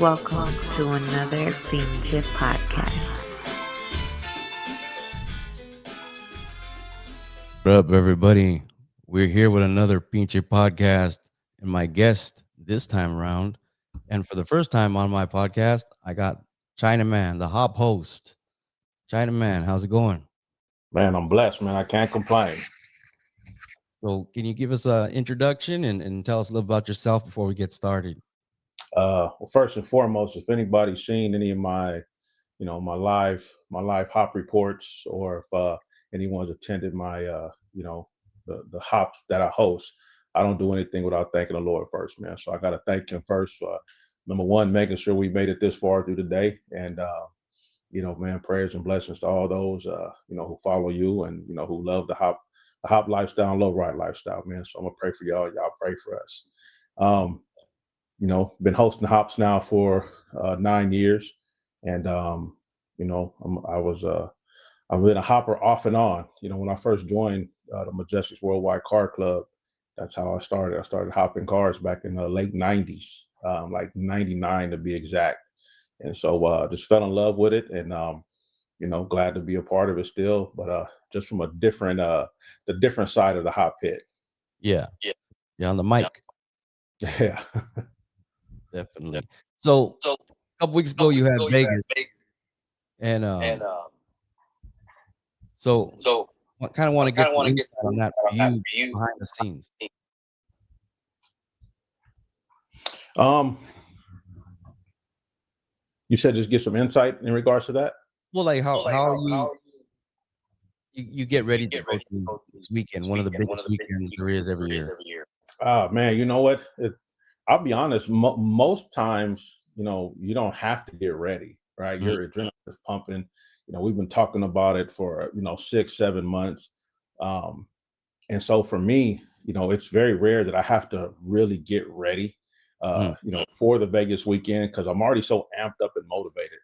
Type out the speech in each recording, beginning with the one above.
Welcome to another Pinche podcast. What up, everybody? We're here with another Pinche podcast, and my guest this time around, and for the first time on my podcast, I got ChinaMan, the hop host. ChinaMan, how's it going? Man, I'm blessed, man. I can't complain. So, can you give us an introduction and tell us a little about yourself before we get started? Well, first and foremost, if anybody's seen any of my, my live hop reports, or if anyone's attended my, the hops that I host, I don't do anything without thanking the Lord first, man. So I got to thank Him first for number one, making sure we made it this far through the day, and man, prayers and blessings to all those, who follow you and who love the hop lifestyle, and Lowrider lifestyle, man. So I'm gonna pray for y'all. Y'all pray for us. Um, been hosting hops now for 9 years, and I've been a hopper off and on. When I first joined the Majestics Worldwide Car Club, that's how I started. I started hopping cars back in the late '90s, like '99 to be exact, and so just fell in love with it, and glad to be a part of it still, but just from a different the different side of the hop pit. Yeah, yeah, on the mic, Yeah. definitely. So, a couple weeks ago, you had Vegas, and so I kind of want to get some insight on that for you behind the scenes. um you said just get some insight in regards to that. Well, like how you get ready to go to this weekend, one of the biggest weekends there is every year. Man, you know what, I'll be honest, most times, you don't have to get ready, right? Mhm. Your adrenaline is pumping. We've been talking about it for 6-7 months. Um and so for me, it's very rare that I have to really get ready, Mm, for the Vegas weekend, because I'm already so amped up and motivated.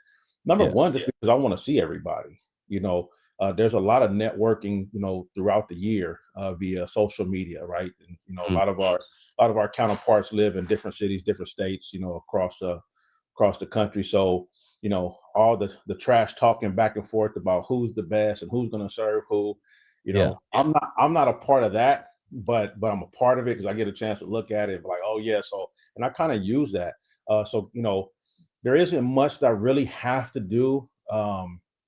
Number yeah, one, just because I want to see everybody. There's a lot of networking, throughout the year via social media, right? And a mm, lot of our counterparts live in different cities, different states, across the country. So all the trash talking back and forth about who's the best and who's going to serve who. yeah, I'm not a part of that, but I'm a part of it because I get a chance to look at it like, oh yeah. So, and I kind of use that. So there isn't much that I really have to do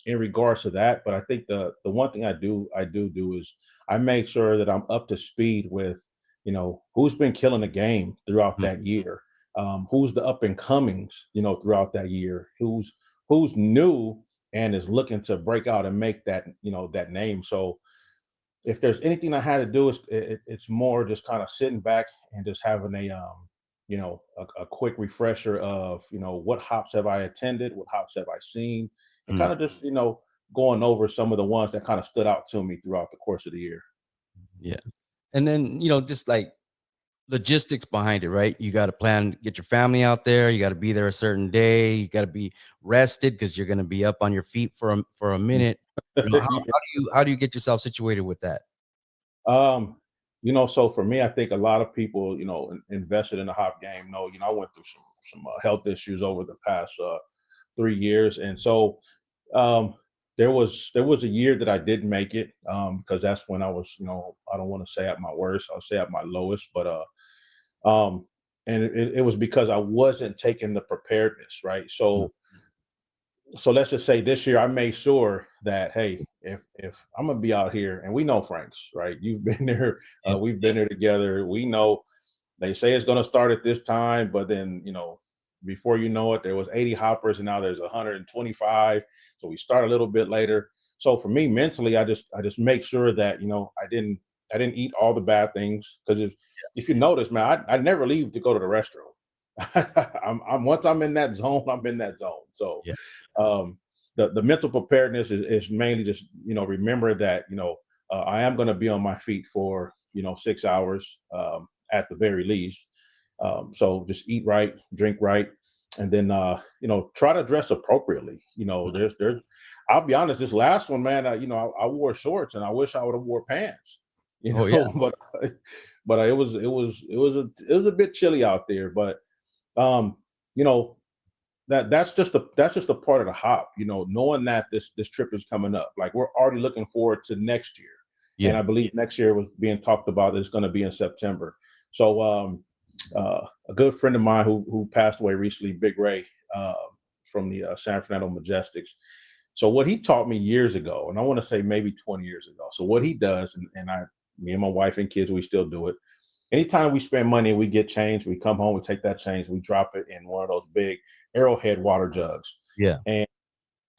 in regards to that. But I think the one thing I do is I make sure that I'm up to speed with who's been killing the game throughout mm, that year, who's the up and comings throughout that year, who's new and is looking to break out and make that name. So if there's anything I had to do, it's more just kind of sitting back and just having a quick refresher of what hops have I attended, what hops have I seen, and mm, kind of just going over some of the ones that kind of stood out to me throughout the course of the year. yeah. And then just like logistics behind it, right? You got to plan, get your family out there. You got to be there a certain day. You got to be rested because you're going to be up on your feet for a minute. How do you get yourself situated with that? um, so for me, I think a lot of people, invested in the hop game. I went through some health issues over the past 3 years, and so um, there was a year that I didn't make it, because that's when I was, I don't want to say at my worst, I'll say at my lowest, but um, and it was because I wasn't taking the preparedness, right? Mm, So let's just say this year I made sure that, hey, if I'm gonna be out here, and we know Franks, right? You've been there, yeah, we've been there together. We know they say it's gonna start at this time, but then before you know it, there was 80 hoppers, and now there's 125. So we start a little bit later. So for me mentally, I just make sure that I didn't eat all the bad things, because if you notice, man, I never leave to go to the restroom. I'm once I'm in that zone, I'm in that zone. So yeah, um, the mental preparedness is mainly just remember that I am going to be on my feet for 6 hours, at the very least. So just eat right, drink right, and then try to dress appropriately. mm, There's I'll be honest, this last one, man, I wore shorts, and I wish I would have wore pants. oh yeah, But it was a bit chilly out there. But um, you know that's just a part of the hop, knowing that this trip is coming up. Like, we're already looking forward to next year, and Yeah. I believe next year was being talked about. It's going to be in September. So a good friend of mine who passed away recently, Big Ray, uh, from the San Fernando Majestics. So what he taught me years ago, and I want to say maybe 20 years ago. So what he does, and me and my wife and kids, we still do it. Anytime we spend money and we get change, we come home, we take that change, we drop it in one of those big Arrowhead water jugs. Yeah. And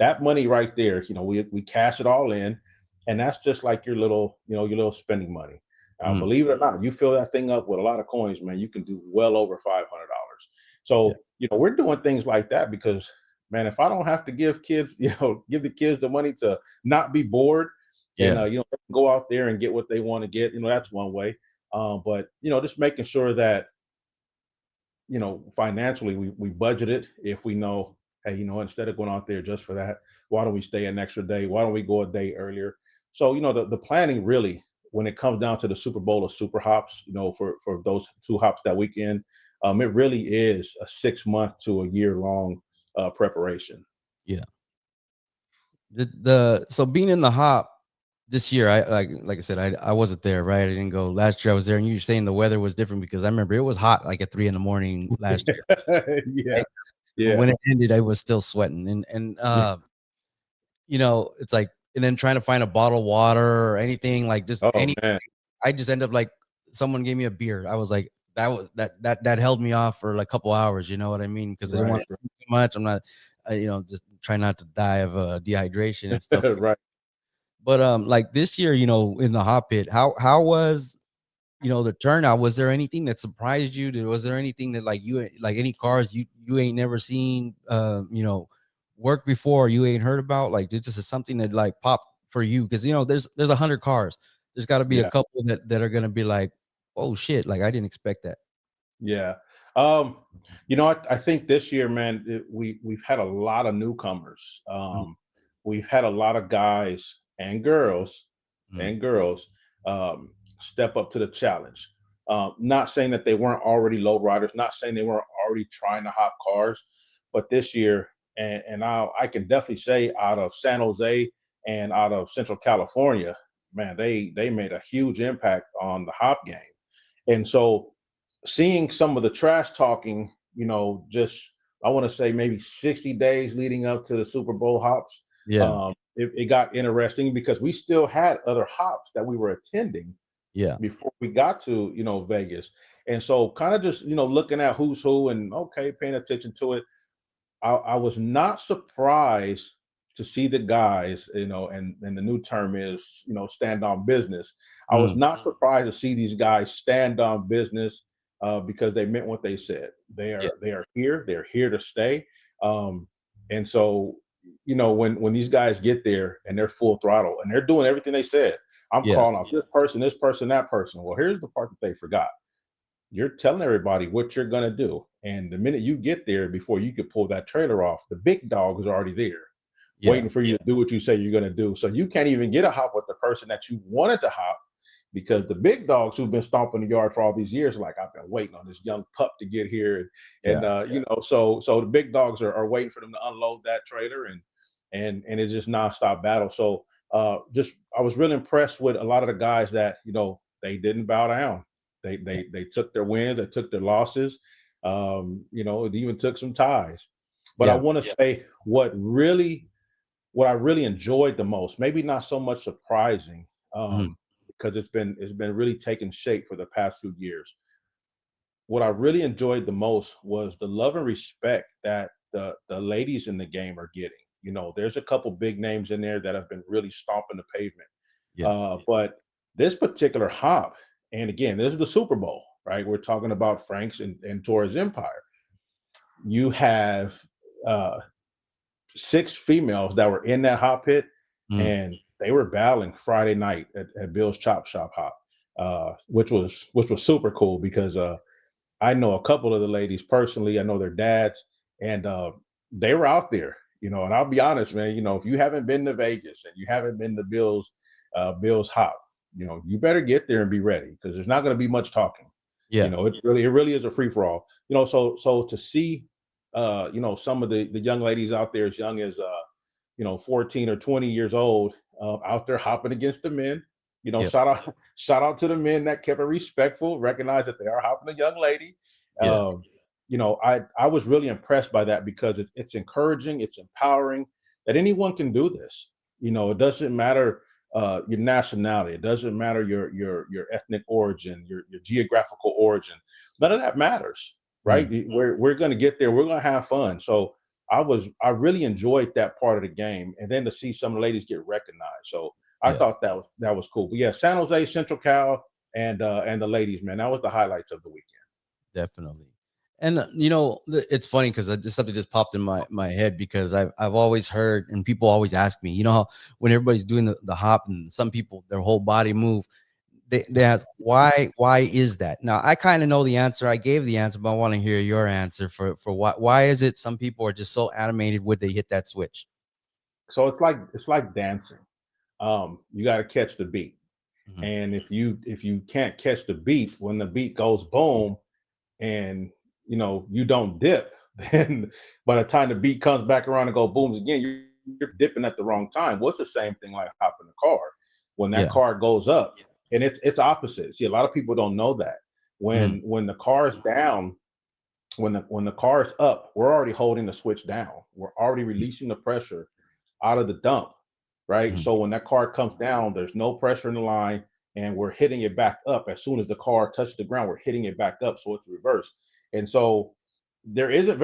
that money right there, we cash it all in, and that's just like your little spending money. Mm. Believe it or not, you fill that thing up with a lot of coins, man, you can do well over $500. Yeah. So we're doing things like that because, man, if I don't have to give kids, give the kids the money to not be bored, and Yeah. go out there and get what they want to get, that's one way. But just making sure that financially we budget it. If we know, hey, instead of going out there just for that, why don't we stay an extra day? Why don't we go a day earlier? So, the planning really, when it comes down to the Super Bowl of super hops, for those two hops that weekend, it really is a 6 month to a year long preparation. Yeah. So being in the hop this year, I like I said, I wasn't there, right? I didn't go last year. I was there, and you were saying the weather was different because I remember it was hot like at 3 a.m. last year. Yeah. Right? But Yeah. when it ended, I was still sweating. And Yeah. it's like, and then trying to find a bottle of water or anything, like just Oh, any, man. I just end up like someone gave me a beer. I was like, that held me off for like a couple hours, you know what I mean? Because I didn't want Right. to drink too much. I'm not, just try not to die of dehydration and stuff. Right. But like this year, in the hot pit, how was the turnout? Was there anything that surprised you? Was there anything that like any cars you ain't never seen work before, you ain't heard about? Like this is something that like popped for you because there's 100 cars. There's got to be a Yeah. couple that are gonna be like, oh shit, like I didn't expect that. Yeah. I think this year, man, we've had a lot of newcomers. Mm, We've had a lot of guys and girls mm, and girls step up to the challenge. Not saying that they weren't already low riders, not saying they weren't already trying to hop cars, but this year, and I can definitely say out of San Jose and out of Central California, man, they made a huge impact on the hop game. And so seeing some of the trash talking, just I want to say maybe 60 days leading up to the Super Bowl hops, yeah, it got interesting because we still had other hops that we were attending yeah, before we got to Vegas. And so kind of just looking at who's who and okay, paying attention to it. I was not surprised to see the guys, and the new term is, stand on business. I was mm, not surprised to see these guys stand on business because they meant what they said. They yeah, are they are here. They're here to stay. Um, and so, when these guys get there and they're full throttle and they're doing everything they said, I'm yeah, calling out this person, that person. Well, here's the part that they forgot. You're telling everybody what you're going to do. And the minute you get there, before you could pull that trailer off, the big dog is already there yeah, waiting for you to do what you say you're going to do. So you can't even get a hop with the person that you wanted to hop because the big dogs who've been stomping the yard for all these years are like, I've been waiting on this young pup to get here. And, yeah, so the big dogs are waiting for them to unload that trailer and it's just nonstop battle. So just I was really impressed with a lot of the guys that, they didn't bow down. They took their wins, they took their losses. It even took some ties. But I yeah, want to say what I really enjoyed the most, maybe not so much surprising, mm, because it's been really taking shape for the past few years. What I really enjoyed the most was the love and respect that the ladies in the game are getting. There's a couple big names in there that have been really stomping the pavement. yeah, But this particular hop, and again, this is the Super Bowl, right? We're talking about Frank's and Torres Empire. You have uh, six females that were in that hop pit, mm, and they were battling Friday night at Bill's Chop Shop Hop, which was super cool because I know a couple of the ladies personally. I know their dads, and they were out there. And I'll be honest, man. If you haven't been to Vegas and you haven't been to Bill's Hop, you better get there and be ready because there's not going to be much talking. yeah, It really is a free for all. So to see some of the young ladies out there as young as 14 or 20 years old, out there hopping against the men. Yep. Shout out to the men that kept it respectful, recognize that they are hopping a young lady. Yeah. Um, I was really impressed by that because it's encouraging, it's empowering that anyone can do this. It doesn't matter your nationality, it doesn't matter your ethnic origin, your geographical origin. None of that matters, right? Mm, We're going to get there. We're going to have fun. So I really enjoyed that part of the game, and then to see some ladies get recognized. So I yeah. thought that was cool. But yeah, San Jose, Central Cal, and the ladies, man, that was the highlights of the weekend. Definitely. And it's funny because something just popped in my head because I've always heard and people always ask me, how when everybody's doing the hop and some people their whole body move, they ask why is that? Now I kind of know the answer. I gave the answer, but I want to hear your answer for why is it some people are just so animated when they hit that switch? So it's like dancing. You got to catch the beat, Mhm. and if you can't catch the beat when the beat goes boom, and you don't dip, then by the time the beat comes back around and go booms again, you're dipping at the wrong time. What's the same thing like hopping the car? When that Yeah. car goes up, and it's opposite. See, a lot of people don't know that Mhm. when the car is down, when the car is up, we're already holding the switch down. We're already releasing the pressure out of the dump, right? Mhm. So when that car comes down, there's no pressure in the line, and we're hitting it back up as soon as the car touches the ground. We're hitting it back up, so it's reversed. And so there aren't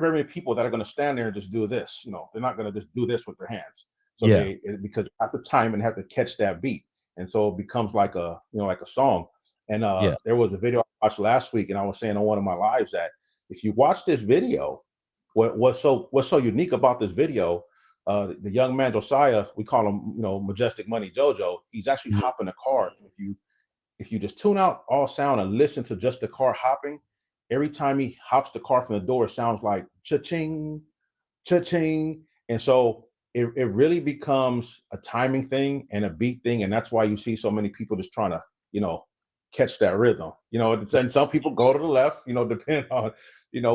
very many people that are going to stand there and just do this. They're not going to just do this with their hands. So Yeah. because at the time and have to catch that beat, and so it becomes like a song. And Yeah. there was a video I watched last week, and I was saying on one of my lives that if you watch this video, what's so unique about this video, the young man Josiah, we call him, Majestic Money Jojo. He's actually Mhm. hopping a car. If you just tune out all sound and listen to just the car hopping, every time he hops the car from the door, it sounds like cha-ching, cha-ching. And so it really becomes a timing thing and a beat thing. And that's why you see so many people just trying to, catch that rhythm. And some people go to the left, depending on,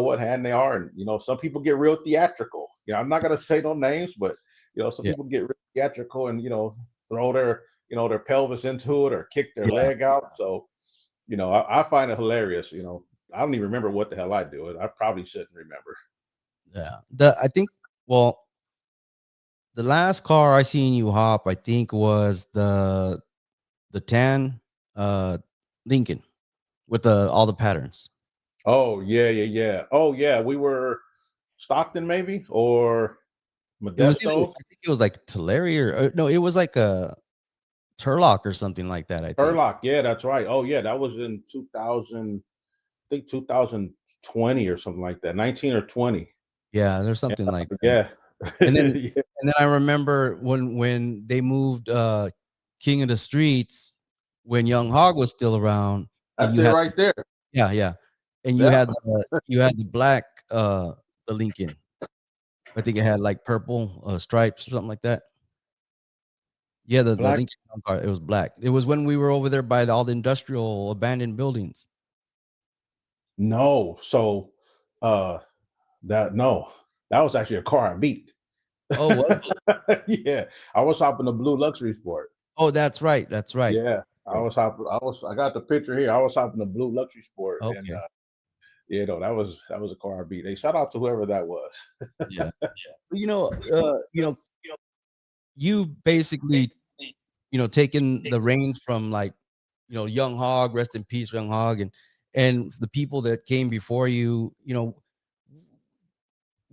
what hand they are. And, some people get real theatrical. I'm not going to say no names, but, some Yeah. people get real theatrical and, throw their pelvis into it or kick their Yeah. leg out. So, I find it hilarious. I don't even remember what the hell I do. I probably shouldn't remember. Yeah. I think well, the last car I seen you hop, I think was the tan Lincoln with all the patterns. Oh yeah, yeah, yeah. Oh yeah, we were Stockton maybe or It was either Modesto. I think it was like Tulare or no, it was like a Turlock or something like that, I think. Turlock, yeah, that's right. Oh yeah, that was in 2000, I think 2020 or something like that. 19 or 20. Yeah, there's And, something like that. yeah. And then Yeah. I remember when they moved King of the Streets when Young Hog was still around and That's you it had right there. yeah, yeah. And Yeah. you had the black the Lincoln. I think it had like purple stripes or something like that. Yeah, the Black. Lincoln Town Car, it was black. It was when we were over there by all the industrial abandoned buildings. No. So uh that no. That was actually a car I beat. Oh, was it? Yeah. I was hopping the blue luxury sport. Oh, that's right, that's right. Yeah. I Right. was hopping. I got the picture here. I was hopping the blue luxury sport, and Okay. yeah, no, that was a car I beat. Hey, shout out to whoever that was. Yeah. But, you basically, taken the reins from, like, Young Hog, rest in peace, Young Hog, and the people that came before you,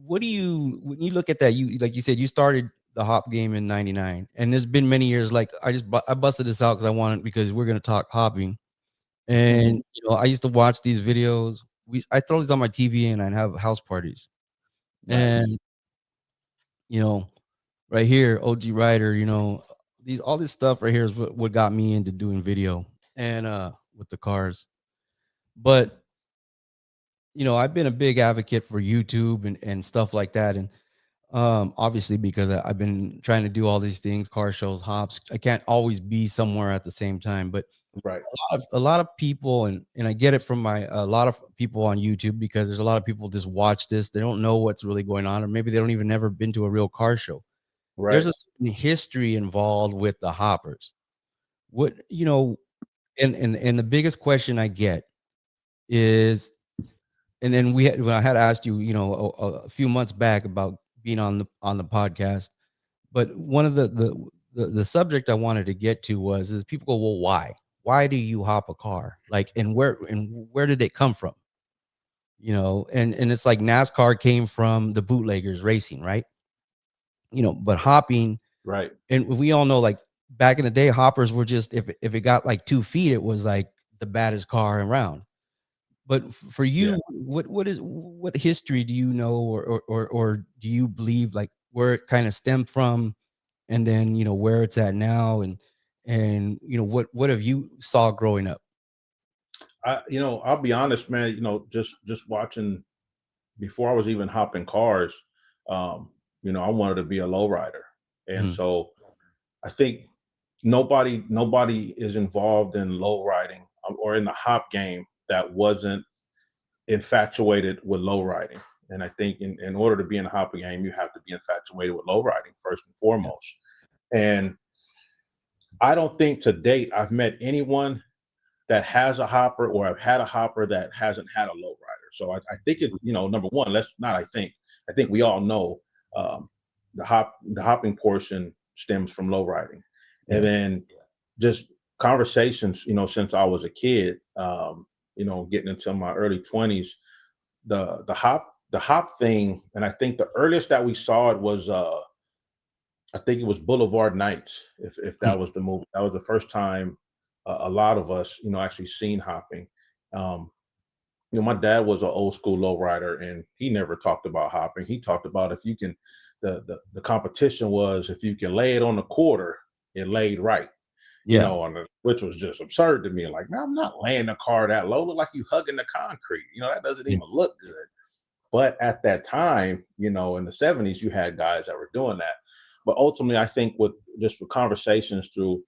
what do you when you look at that, you like you said, you started the hop game in '99, and there's been many years. Like I busted this out because I wanted because we're gonna talk hopping, Mhm. and I used to watch these videos. I throw these on my TV and I'd have house parties, Nice. and right here, OG Rider, all this stuff right here is what got me into doing video and with the cars. But I've been a big advocate for YouTube and stuff like that, and Obviously, because I've been trying to do all these things, car shows, hops. I can't always be somewhere at the same time. But Right. a lot of people, and I get it from a lot of people on YouTube, because there's a lot of people just watch this. They don't know what's really going on, or maybe they don't even never been to a real car show. There's Right. a certain history involved with the hoppers. What, and the biggest question I get is, and then when I had asked you, a few months back about being on the podcast, but one of the subject I wanted to get to is people go, well, why? Why do you hop a car? Like, and where did it come from? And it's like NASCAR came from the bootleggers racing, right? But hopping, Right. and we all know, like, back in the day, hoppers were just, if it got like 2 feet, it was like the baddest car around. But for Yeah. you, what history do you know, or do you believe, like, where it kind of stemmed from, and then where it's at now, and what have you saw growing up? I'll be honest, man. Just watching before I was even hopping cars. Um, I wanted to be a lowrider, and Mhm. so I think nobody is involved in low riding or in the hop game that wasn't infatuated with low riding. And I think in order to be in the hop game, you have to be infatuated with low riding first and Yeah. foremost. And I don't think to date I've met anyone that has a hopper or have had a hopper that hasn't had a low rider. So I think number one, let's not, I think we all know um, the hopping portion stems from low riding. And Yeah. then just conversations, since I was a kid, getting into my early 20s, the hop thing, and I think the earliest that we saw it was I think it was Boulevard Nights, if Mm. that was the movie. That was the first time a lot of us, actually seen hopping. Um, my dad was an old school lowrider, and he never talked about hopping. He talked about if you can, the competition was if you can lay it on the quarter, it laid right. Yeah. Which was just absurd to me. Like, man, I'm not laying the car that low. Look like you hugging the concrete. That doesn't Yeah. even look good. But at that time, in the 70s, you had guys that were doing that. But ultimately, I think with conversations through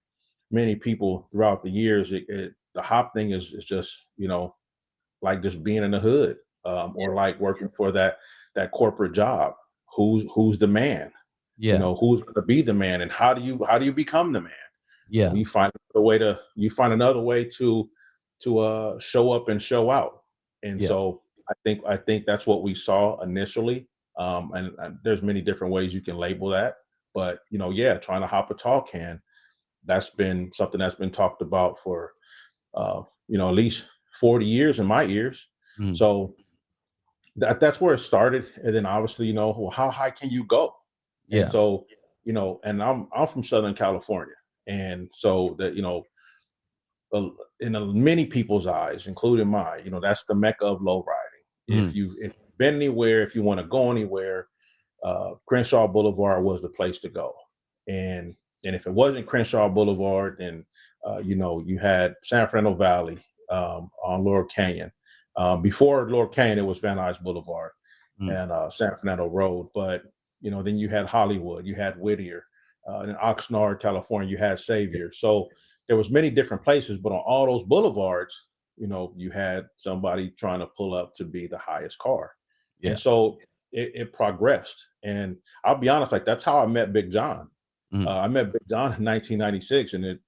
many people throughout the years, the hop thing is just, like just being in the hood, Yeah. or like working for that corporate job. Who's the man? Yeah. Who's going to be the man, and how do you become the man? Yeah. You find another way to show up and show out. And Yeah. so I think that's what we saw initially. And there's many different ways you can label that, but yeah, trying to hop a tall can, that's been something that's been talked about for at least 40 years in my ears. Mm. So that's where it started. And then obviously, well, how high can you go? And Yeah. so, and I'm from Southern California. And so that, uh, in many people's eyes, including mine, that's the mecca of low riding. Mm. If you've been anywhere, if you want to go anywhere, Crenshaw Boulevard was the place to go. And if it wasn't Crenshaw Boulevard, then you had San Fernando Valley on Laurel Canyon. Before Laurel Canyon, it was Van Nuys Boulevard Mm. and San Fernando Road. But then you had Hollywood, you had Whittier, in Oxnard, California, you had Xavier. So there was many different places, but on all those boulevards, you had somebody trying to pull up to be the highest car. And Yeah. so it progressed. And I'll be honest, like that's how I met Big John. Mm. I met Big John in 1996, and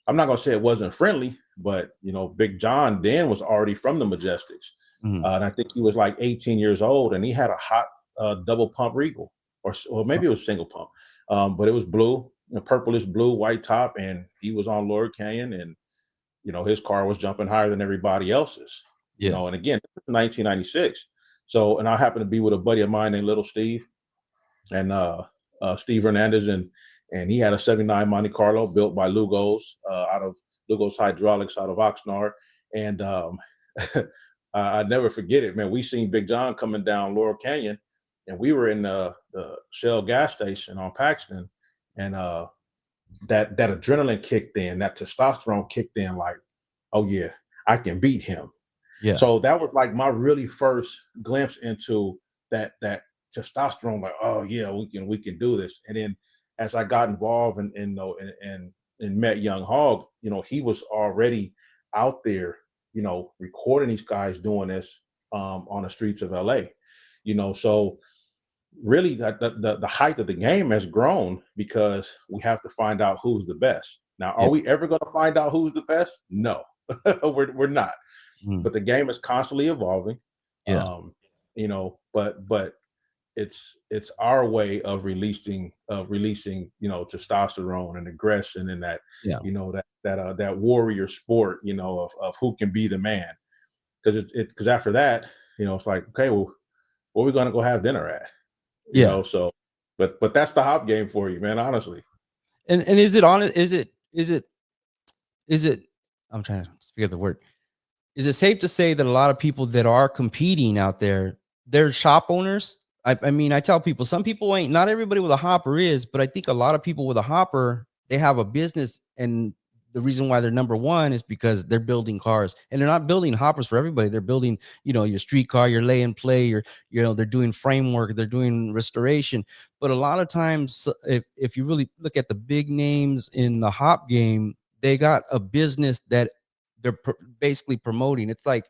I'm not gonna say it wasn't friendly, but Big John then was already from the Majestics, Mm. and I think he was like 18 years old, and he had a hot double pump Regal, or maybe it was single pump, but it was blue, purplish blue, white top, and he was on Laurel Canyon, and his car was jumping higher than everybody else's, Yeah. and again, this is 1996. So, and I happened to be with a buddy of mine named Little Steve, and Steve Hernandez, and he had a '79 Monte Carlo built by Lugos, out of Lugos Hydraulics out of Oxnard, and I never forget it, man. We seen Big John coming down Laurel Canyon, and we were in the Shell gas station on Paxton, and that adrenaline kicked in, that testosterone kicked in, like, oh yeah, I can beat him. Yeah. So that was like my really first glimpse into that testosterone, like, oh yeah, we can do this. And then as I got involved and met Young Hog, he was already out there, recording these guys doing this on the streets of LA. So really the height of the game has grown because we have to find out who's the best. Now, are Yeah. we ever going to find out who's the best? No, we're not. Mm. But the game is constantly evolving. Yeah. But it's our way of releasing testosterone and aggression and that Yeah. that warrior sport of who can be the man, because after that it's like, okay, well, where are we going to go have dinner at? Yeah. So but that's the hop game for you, man, honestly. And is it honest? Is it? I'm trying to figure the word. Is it safe to say that a lot of people that are competing out there, they're shop owners? I mean, I tell people, some people ain't, not everybody with a hopper is, but I think a lot of people with a hopper, they have a business. And the reason why they're number one is because they're building cars, and they're not building hoppers for everybody. They're building, your street car, your lay and play, they're doing framework, they're doing restoration. But a lot of times, if you really look at the big names in the hop game, they got a business that they're basically promoting. It's like,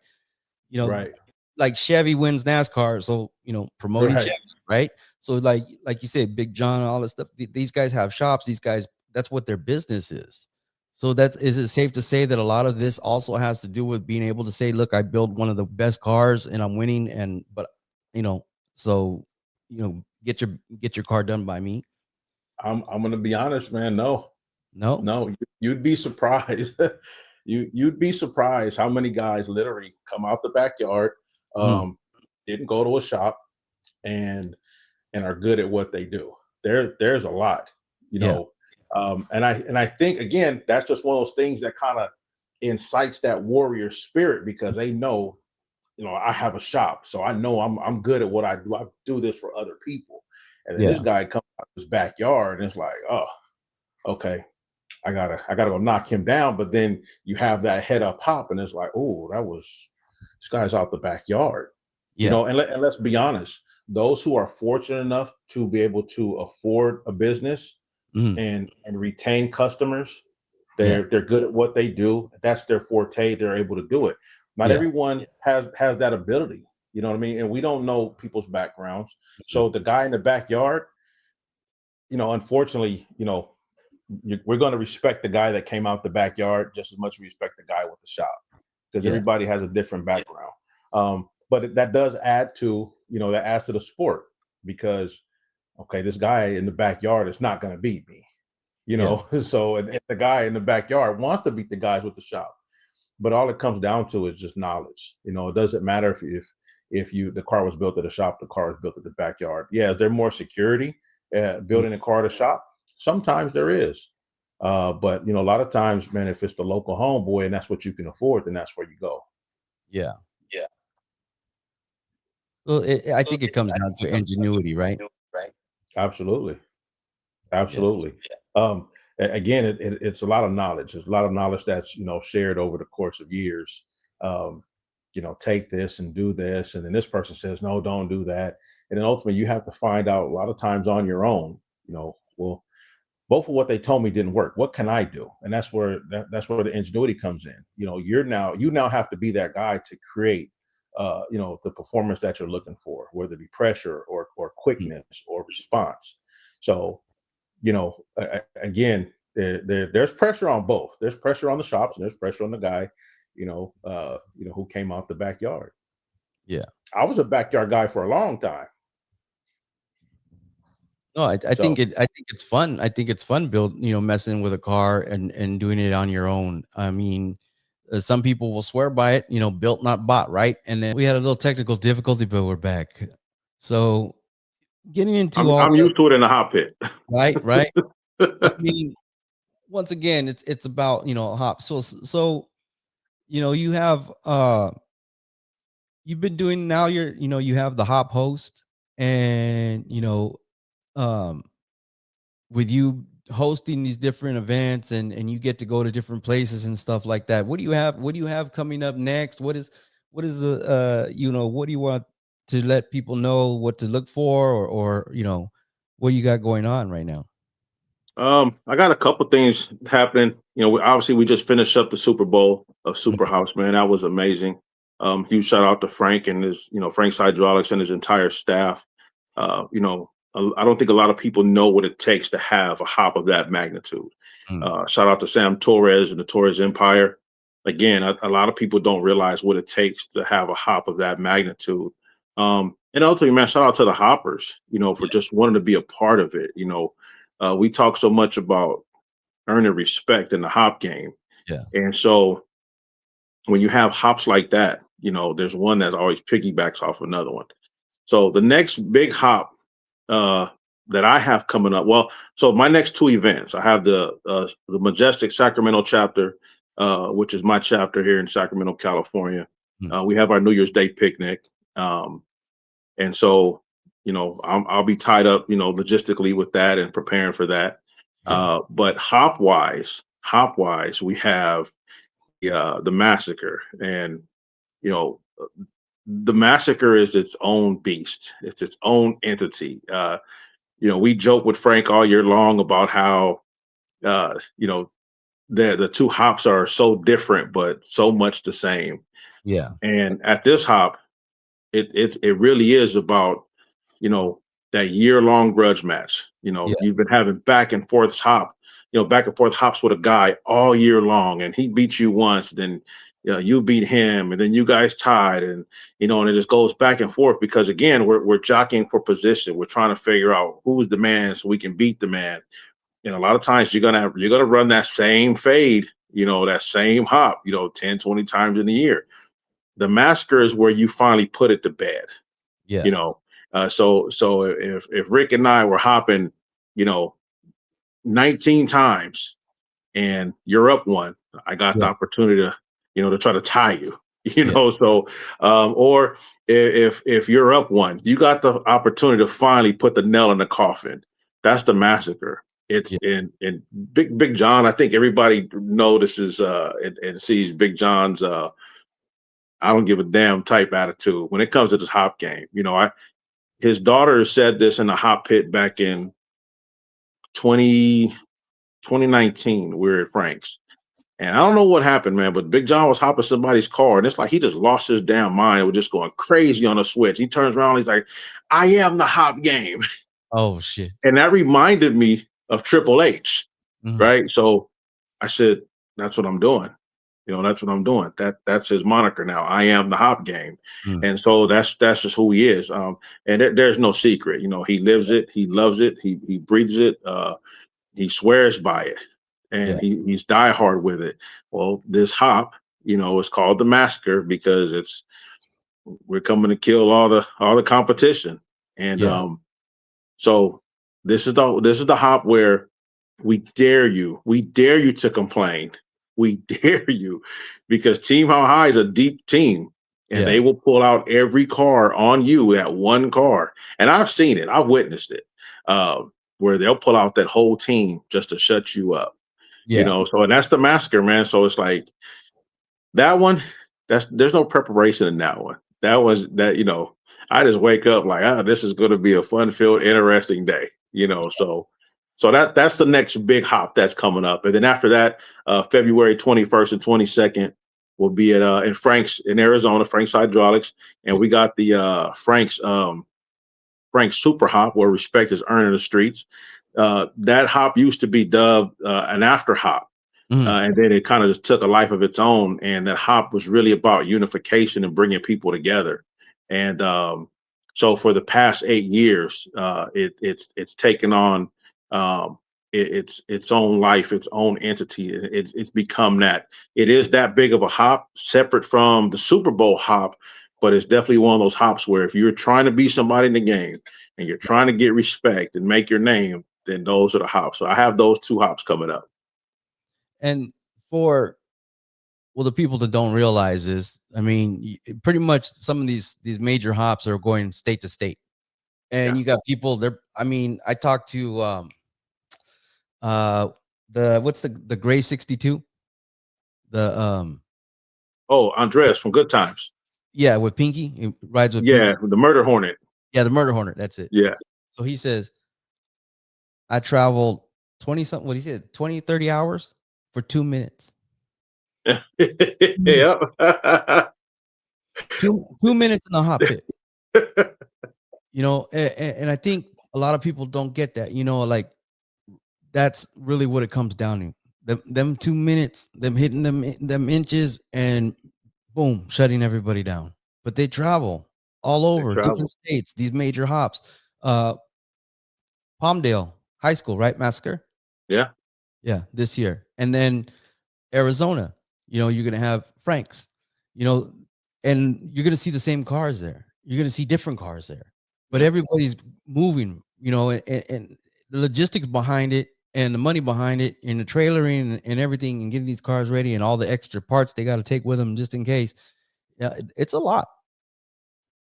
Right. like Chevy wins NASCAR, so promoting Right. Chevy, right? So like you said, Big John, all this stuff. These guys have shops. These guys, that's what their business is. So is it safe to say that a lot of this also has to do with being able to say, look, I built one of the best cars and I'm winning, so get your car done by me. I'm gonna be honest, man. No, No. you'd be surprised. You'd be surprised how many guys literally come out the backyard, Mm. didn't go to a shop, and are good at what they do. There's a lot, Yeah. and I think, again, that's just one of those things that kind of incites that warrior spirit, because they know, I have a shop, so I know I'm good at what I do. I do this for other people. And then this Yeah. guy comes out his backyard and it's like, oh, okay, I gotta go knock him down. But then you have that head up hop, and it's like, oh, this guy's out the backyard. Yeah. And let's be honest, those who are fortunate enough to be able to afford a business Mhm. and retain customers, Yeah. they're good at what they do. That's their forte. They're able to do it. Not Yeah. everyone has that ability. You know what I mean? And we don't know people's backgrounds. Mhm. So the guy in the backyard, unfortunately, we're going to respect the guy that came out the backyard just as much as we respect the guy with the shop, because Yeah. everybody has a different background. But that does add to the sport, because okay, this guy in the backyard is not going to beat me, Yeah. So and the guy in the backyard wants to beat the guys with the shop. But all it comes down to is just knowledge. It doesn't matter if the car was built at a shop, the car was built at the backyard. Yeah, is there more security building a car at a shop? Sometimes there is. But a lot of times, man, if it's the local homeboy and that's what you can afford, then that's where you go. Yeah. Yeah. Well, I think it comes down to ingenuity, right? Absolutely. Yeah. Absolutely. Again, it's a lot of knowledge. There's a lot of knowledge that's shared over the course of years. Um, take this and do this, and then this person says no, don't do that, and then ultimately you have to find out a lot of times on your own. Well, both of what they told me didn't work. What can I do? And that's where the ingenuity comes in. You now have to be that guy to create the performance that you're looking for, whether it be pressure or Mm. quickness or response. So again, there's pressure on both. There's pressure on the shops, and there's pressure on the guy who came out the backyard. Yeah. I was a backyard guy for a long time. No, I So think it's fun. I think it's fun messing with a car and doing it on your own. I mean, some people will swear by it, built not bought, right? And then we had a little technical difficulty, but we're back. So getting into all I'm that, used to it in the hot pit. right? I mean, once again, it's about hop. So you have you've been doing, now you have the hop host, and um with you hosting these different events, and you get to go to different places and stuff like that. What do you have coming up next? What is the what do you want to let people know what to look for, or what you got going on right now? I got a couple things happening. Obviously we just finished up the Super Bowl of Super Mhm. House, man. That was amazing. Huge shout out to Frank and Frank's Hydraulics and his entire staff. I don't think a lot of people know what it takes to have a hop of that magnitude. Mm. Shout out to Sam Torres and the Torres Empire. Again, a lot of people don't realize what it takes to have a hop of that magnitude. And ultimately, man, shout out to the hoppers, for Yeah. just wanting to be a part of it. We talk so much about earning respect in the hop game. Yeah. And so when you have hops like that, there's one that always piggybacks off another one. So the next big hop uh, that I have coming up, well, so my next two events, I have the Majestic Sacramento chapter, which is my chapter here in Sacramento, California. Mm. We have our New Year's Day picnic. And so, I'll be tied up, logistically with that and preparing for that. Yeah. But hop wise, we have the massacre, and you know, the massacre is its own beast. It's its own entity. We joke with Frank all year long about how uh, you know the two hops are so different, but so much the same. Yeah. And at this hop, it really is about you know, that year-long grudge match. Yeah. You've been having back and forth hops with a guy all year long, and he beat you once, then you beat him, and then you guys tied, and it just goes back and forth because again, we're jockeying for position. We're trying to figure out who's the man so we can beat the man. And a lot of times you're gonna run that same fade, that same hop, 10, 20 times in a year. The massacre is where you finally put it to bed Yeah. you know so if Rick and I were hopping you know 19 times and you're up one, I got the Yeah. opportunity to try to tie you. Yeah. So or if you're up one, you got the opportunity to finally put the nail in the coffin. That's the massacre. It's Yeah. in Big John. I think everybody notices and sees Big John's I don't give a damn type attitude when it comes to this hop game. His daughter said this in the hot pit back in 2019. We were at Frank's. And I don't know what happened, man, but Big John was hopping somebody's car, and it's like he just lost his damn mind. It was just going crazy on a switch. He turns around, he's like, I am the hop game. Oh shit. And that reminded me of Triple H, Mhm. right? So I said, that's what I'm doing. That's what I'm doing. That's his moniker now. I am the hop game. Mm. And so that's just who he is. And there's no secret. He lives it, he loves it, he breathes it, he swears by it, Yeah. and he's diehard with it. Well, this hop, is called the massacre because we're coming to kill all the competition. And Yeah. so this is the hop where we dare you to complain. We dare you because Team How High is a deep team and Yeah. they will pull out every car on you, that one car. And I've seen it, I've witnessed it, where they'll pull out that whole team just to shut you up. Yeah. So and that's the massacre, man. So it's like that one, there's no preparation in that one. That was that, I just wake up like, this is gonna be a fun-filled, interesting day, so that's the next big hop that's coming up. And then after that, February 21st and 22nd will be at in Frank's in Arizona, Frank's Hydraulics, and we got the Frank's Super Hop where respect is earned in the streets. That hop used to be dubbed an after hop. Mhm. And then it kind of just took a life of its own. And that hop was really about unification and bringing people together. And so for the past 8 years, it's taken on um, its own life, its own entity. It's become that. It is that big of a hop, separate from the Super Bowl hop, but it's definitely one of those hops where if you're trying to be somebody in the game and you're trying to get respect and make your name, then those are the hops. So I have those two hops coming up. And for the people that don't realize is, I mean, pretty much some of these major hops are going state to state, and Yeah. you got people there. I mean, I talked to uh the what's the gray 62, the Oh, Andres from Good Times. Yeah, with Pinky. He rides with Yeah, Pinky. the Murder Hornet. Yeah, the Murder Hornet. That's it. Yeah. So he says, I traveled 20 something, what he said, 20, 30 hours for 2 minutes. Yeah. 2 minutes in the hot pit. You know, and I think a lot of people don't get that. You know, like that's really what it comes down to. Them 2 minutes, them hitting them inches, and boom, shutting everybody down. But they travel all They over travel. different states, these major hops. Palmdale High School, right? Massacre. Yeah. Yeah, this year. And then Arizona, you know, you're going to have Frank's, you know, and you're going to see the same cars there. You're going to see different cars there, but Yeah. everybody's moving, you know, and the logistics behind it and the money behind it and the trailering and everything and getting these cars ready and all the extra parts they got to take with them just in case. Yeah, it's a lot.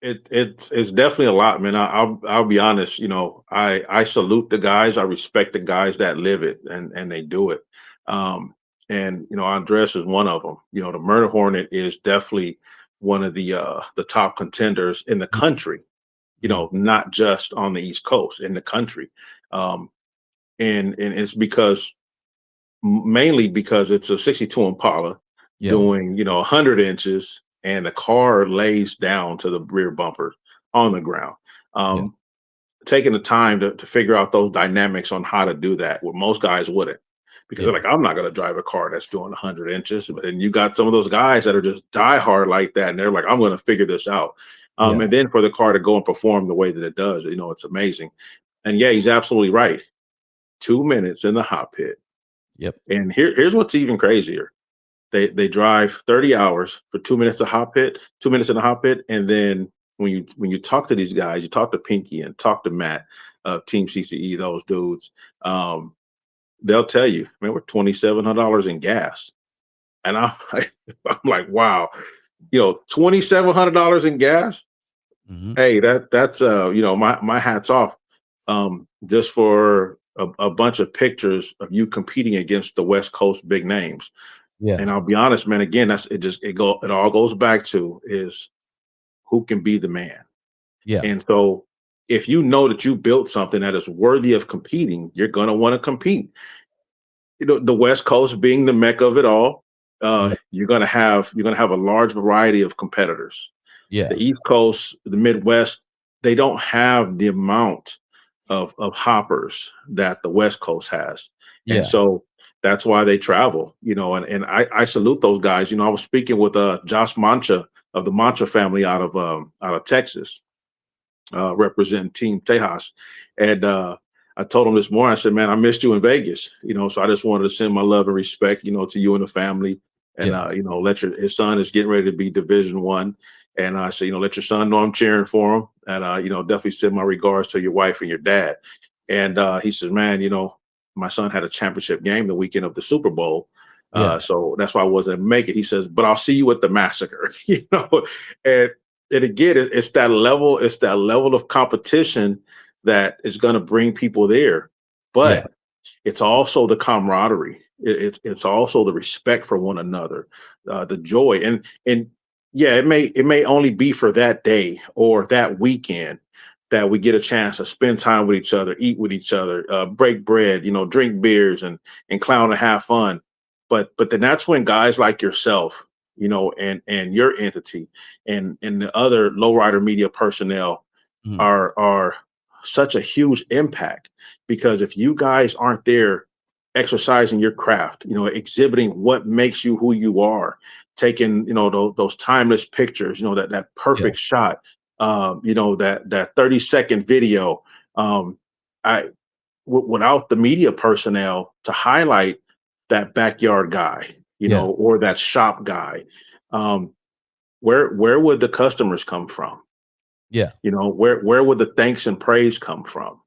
It's definitely a lot, man. I'll be honest. You know, I salute the guys. I respect the guys that live it and they do it. And you know, Andres is one of them. You know, the Murder Hornet is definitely one of the top contenders in the country. You know, not just on the East Coast, in the country. Um, and it's because mainly because it's a 62 Impala Yeah. doing, you know, 100 inches, and the car lays down to the rear bumper on the ground. Um, Taking the time to figure out those dynamics on how to do that, where most guys wouldn't, because they're like, I'm not going to drive a car that's doing 100 inches. But then you got some of those guys that are just diehard like that, and they're like, I'm going to figure this out. And then for the car to go and perform the way that it does, you know, it's amazing. And yeah, he's absolutely right. 2 minutes in the hot pit. Yep. And here's what's even crazier. They drive 30 hours for 2 minutes of hot pit, 2 minutes in the hot pit, and then when you talk to these guys, you talk to Pinky and talk to Matt of Team CCE, those dudes, they'll tell you, man, we're $2,700 in gas, and I'm like, I'm like, wow, you know, $2,700 in gas. Hey, that's you know, my hat's off, just for a bunch of pictures of you competing against the West Coast big names. Yeah. And I'll be honest, man, again, it all goes back to is who can be the man. Yeah. And so if you know that you built something that is worthy of competing, you're gonna want to compete. You know, the West Coast being the mecca of it all, you're gonna have a large variety of competitors. Yeah. The East Coast, the Midwest, they don't have the amount of hoppers that the West Coast has. Yeah. And so that's why they travel, you know, and I salute those guys. You know, I was speaking with Josh Mancha of the Mancha family out of Texas, representing Team Tejas. And I told him this morning, I said, man, I missed you in Vegas, you know, so I just wanted to send my love and respect, you know, to you and the family. And you know, his son is getting ready to be Division I. And I said, you know, let your son know I'm cheering for him. And you know, definitely send my regards to your wife and your dad. And he says, man, you know, my son had a championship game the weekend of the Super Bowl. So that's why I wasn't make it. He says, but I'll see you at the massacre, you know. And again, it's that level of competition that is going to bring people there. But it's also the camaraderie. It's also the respect for one another, the joy, and yeah, it may only be for that day or that weekend that we get a chance to spend time with each other, eat with each other, break bread, you know, drink beers and clown and have fun. But then that's when guys like yourself, you know, and your entity and the other lowrider media personnel are such a huge impact, because if you guys aren't there exercising your craft, you know, exhibiting what makes you who you are, taking, you know, those timeless pictures, you know, that perfect shot, you know, that 30-second video, without the media personnel to highlight that backyard guy, you know, or that shop guy, where would the customers come from? You know, where would the thanks and praise come from?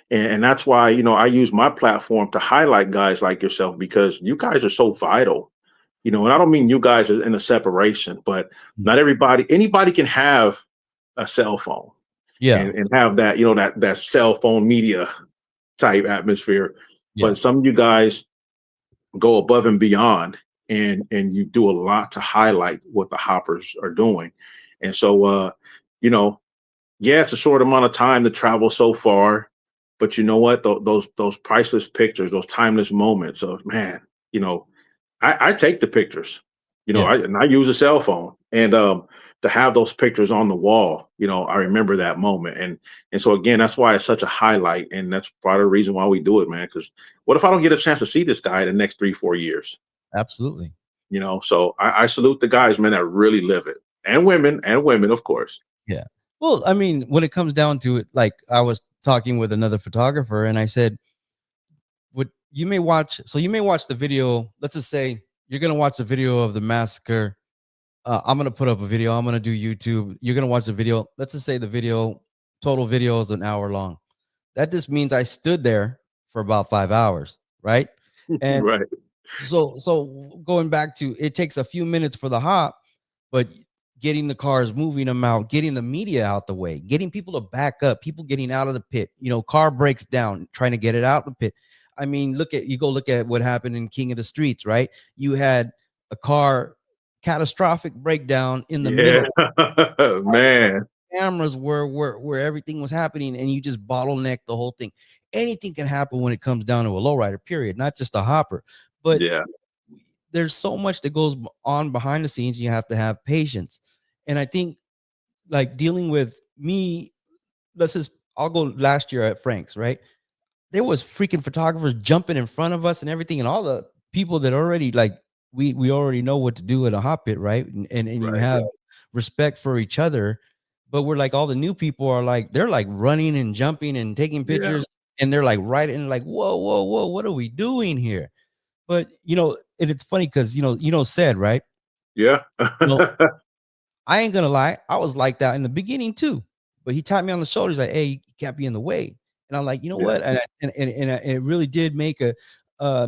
And that's why, you know, I use my platform to highlight guys like yourself, because you guys are so vital, you know, and I don't mean you guys in a separation, but not anybody can have a cell phone and have that, you know, that cell phone media type atmosphere. But some of you guys go above and beyond, and you do a lot to highlight what the hoppers are doing. And so, you know, yeah, it's a short amount of time to travel so far, but you know what? Those priceless pictures, those timeless moments of man, you know, I take the pictures, you know, Yeah, I use a cell phone, and to have those pictures on the wall, you know, I remember that moment, and so again, that's why it's such a highlight, and that's part of the reason why we do it, man. Because what if I don't get a chance to see this guy in the next 3 4 years? absolutely. You know, so I salute the guys, man, that really live it, and women, of course. Yeah. Well, I mean, when it comes down to it, like I was talking with another photographer and I said, what you may watch, so you may watch the video, let's just say you're going to watch the video of the massacre. I'm going to put up a video. I'm going to do YouTube. You're going to watch the video. Let's just say the video, total video is an hour long. That just means I stood there for about 5 hours, right? And Right. so going back to it takes a few minutes for the hop, but getting the cars, moving them out, getting the media out the way, getting people to back up, people getting out of the pit, car breaks down, trying to get it out the pit. I mean, look at what happened in King of the Streets, right? You had a car catastrophic breakdown in the Yeah. middle, right? Man. Cameras where everything was happening, and you just bottleneck the whole thing. Anything can happen when it comes down to a lowrider, period, not just a hopper. But Yeah. there's so much that goes on behind the scenes. You have to have patience. And I think like dealing with me, I'll go last year at Frank's, right? There was freaking photographers jumping in front of us and everything, and all the people that already like we already know what to do at a hot pit, right? And you Right. have respect for each other. But we're like, all the new people are like, they're like running and jumping and taking Yeah. pictures, and they're like right and like, whoa, what are we doing here? But and it's funny because said, right? Yeah. You know, I ain't gonna lie, I was like that in the beginning too. But he tapped me on the shoulder. He's like, "Hey, you can't be in the way." And I'm like, "You know Yeah. what?" And it really did make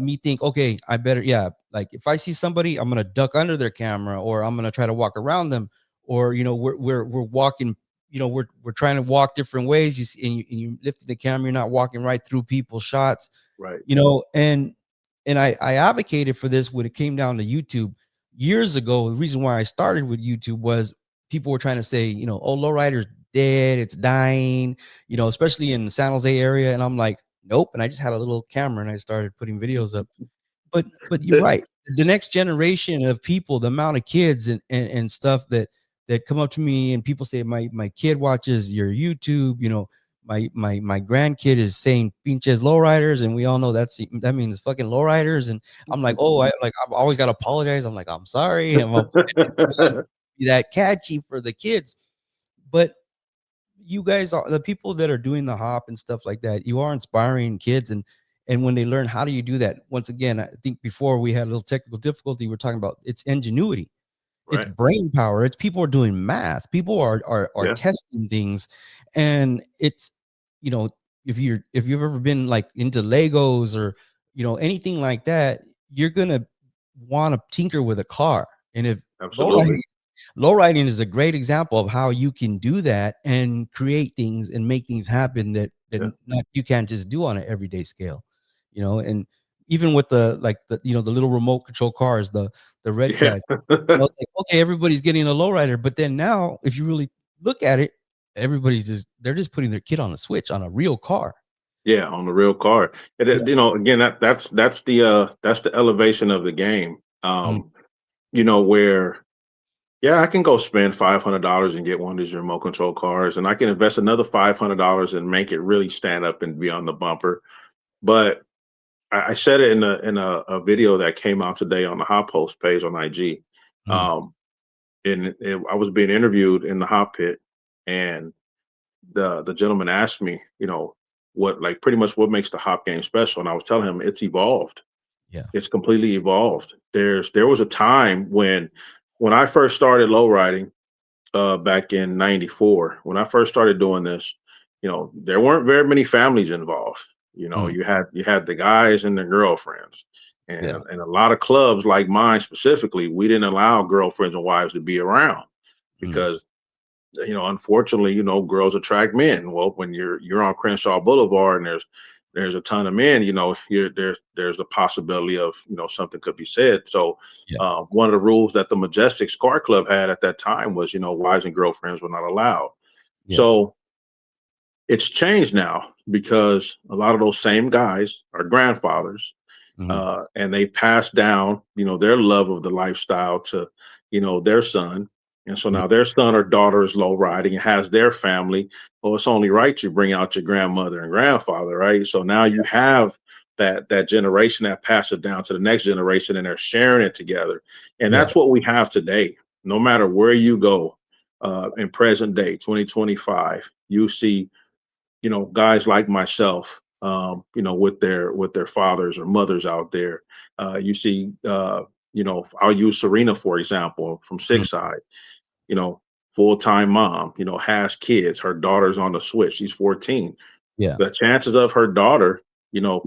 me think, okay, I better, yeah. Like if I see somebody, I'm gonna duck under their camera, or I'm gonna try to walk around them, or we're walking, we're trying to walk different ways. You see, and you lift the camera, you're not walking right through people's shots, Right. and I advocated for this when it came down to YouTube years ago. The reason why I started with YouTube was people were trying to say, oh, lowrider's dead, it's dying, especially in the San Jose area. And I'm like, nope. And I just had a little camera and I started putting videos up. But you're right. The next generation of people, the amount of kids and stuff that come up to me, and people say, my kid watches your YouTube, my grandkid is saying pinches lowriders, and we all know that means fucking lowriders. And I'm like, oh, I've always got to apologize. I'm like, I'm sorry. Be that catchy for the kids. But you guys are the people that are doing the hop and stuff like that. You are inspiring kids, and when they learn, how do you do that? Once again, I think before we had a little technical difficulty. We're talking about it's ingenuity, it's Right. brain power, it's people are doing math, people are Yeah. testing things. And it's, you know if you've ever been like into Legos or anything like that, you're gonna want to tinker with a car. And if Absolutely. lowriding lowriding is a great example of how you can do that and create things and make things happen that Yeah. not, you can't just do on an everyday scale. And even with the little remote control cars, the red Yeah. cat, it's like, okay, everybody's getting a lowrider, but then now if you really look at it, they're just putting their kid on a switch on a real car. Yeah, on the real car. And Yeah. again, that's the elevation of the game. Mhm. Where yeah, I can go spend $500 and get one of these remote control cars, and I can invest another $500 and make it really stand up and be on the bumper. But I said it in a video that came out today on the Hot Post page on IG. Mhm. Um, and I was being interviewed in the hot pit, and the gentleman asked me, what like pretty much what makes the hop game special, and I was telling him it's evolved. Yeah. It's completely evolved. There was a time when I first started low riding, back in '94. When I first started doing this, there weren't very many families involved. Mhm. You had the guys and their girlfriends, Yeah. and a lot of clubs like mine specifically, we didn't allow girlfriends and wives to be around Mhm. because unfortunately, girls attract men. Well, when you're on Crenshaw Boulevard and there's there's a ton of men, there's a possibility of, something could be said. So Yeah. one of the rules that the Majestic Scar Club had at that time was, wives and girlfriends were not allowed. Yeah. So it's changed now because a lot of those same guys are grandfathers, Mhm. and they pass down, their love of the lifestyle to, their son. And so Yeah. now their son or daughter is low riding and has their family. Well, it's only right you bring out your grandmother and grandfather, right? So now you have that generation that passes down to the next generation, and they're sharing it together. And Yeah. that's what we have today. No matter where you go, in present day, 2025, you see, guys like myself, with their fathers or mothers out there. You see, I'll use Serena, for example, from Mhm. Six Side, you know, full-time mom, has kids. Her daughter's on the switch. She's 14. Yeah. The chances of her daughter,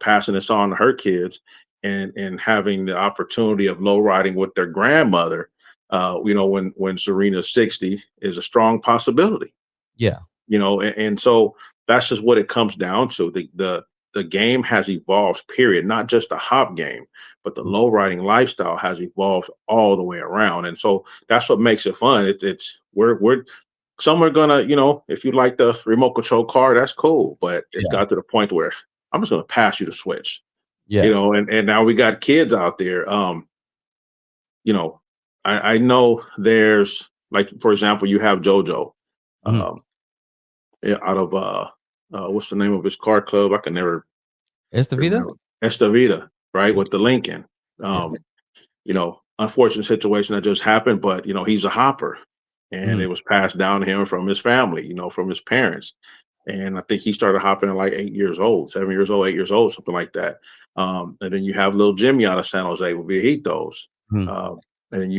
passing this on to her kids and having the opportunity of low riding with their grandmother, when Serena's 60 is a strong possibility. Yeah. And so that's just what it comes down to. The game has evolved, period. Not just the hop game, but the Mhm. low riding lifestyle has evolved all the way around. And so that's what makes it fun. It's we're some are gonna, if you like the remote control car, that's cool. But it's Yeah. got to the point where I'm just gonna pass you the switch. Yeah. And now we got kids out there. You know, I know there's, like, for example, you have JoJo. Mhm. Um, yeah, out of what's the name of his car club? I can never Esta vida? remember. Estavita, right? Yeah. With the Lincoln. Yeah. Unfortunate situation that just happened, but he's a hopper. And Mhm. it was passed down to him from his family, from his parents. And I think he started hopping at like 8 years old, 7 years old, 8 years old, something like that. And then you have little Jimmy out of San Jose with Viejitos. Mhm. Um, and then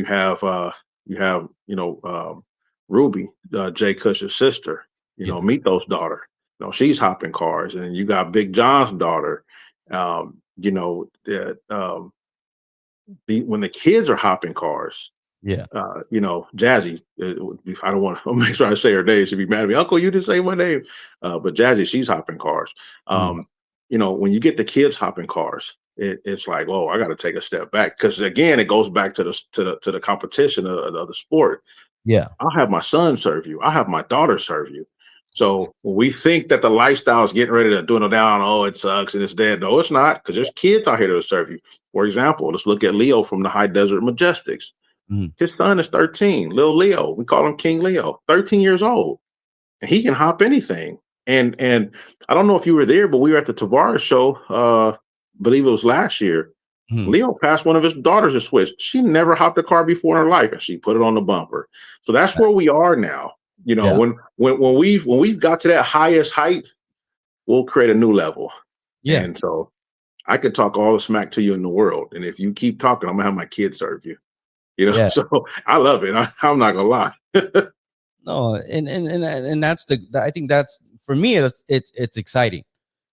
Ruby, Jay Cush's sister, Yeah. Mito's daughter. She's hopping cars. And you got Big John's daughter. That when the kids are hopping cars, Yeah. Jazzy, I don't want to make sure I say her name. She'd be mad at me. Uncle, you didn't say my name. But Jazzy, she's hopping cars. Mhm. When you get the kids hopping cars, it's like, oh, I got to take a step back. Because again, it goes back to the competition of the sport. Yeah. I'll have my son serve you. I'll have my daughter serve you. So when we think that the lifestyle is getting ready to dwindle down, oh, it sucks and it's dead. No, it's not, because there's kids out here that will serve you. For example, let's look at Leo from the High Desert Majestics. Mhm. His son is 13, little Leo. We call him King Leo, 13 years old, and he can hop anything. And I don't know if you were there, but we were at the Tavares show. Believe it was last year. Mhm. Leo passed one of his daughters a switch. She never hopped a car before in her life, and she put it on the bumper. So that's where we are now. Yeah. When we've got to that highest height, we'll create a new level. Yeah. And so I could talk all the smack to you in the world, and if you keep talking, I'm gonna have my kids serve you. Yeah. So I love it. I'm not gonna lie. No, and that's I think that's, for me, it's exciting.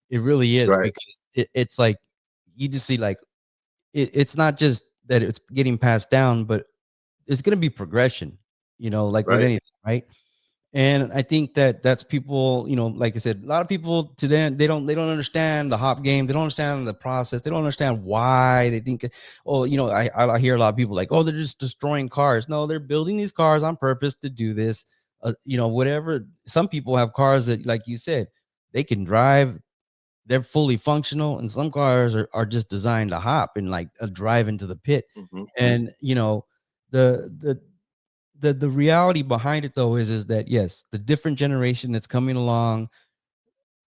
It really is, Right, because it's like you just see, like, it's not just that it's getting passed down, but it's gonna be progression, like with right. anything, right? And I think that that's people, like I said, a lot of people, to them, they don't understand the hop game. They don't understand the process. They don't understand why they think, oh, I hear a lot of people like, oh, they're just destroying cars. No, they're building these cars on purpose to do this. Whatever. Some people have cars that, like you said, they can drive. They're fully functional, and some cars are just designed to hop and like a drive into the pit. Mhm. And the the the reality behind it, though, is that, yes, the different generation that's coming along,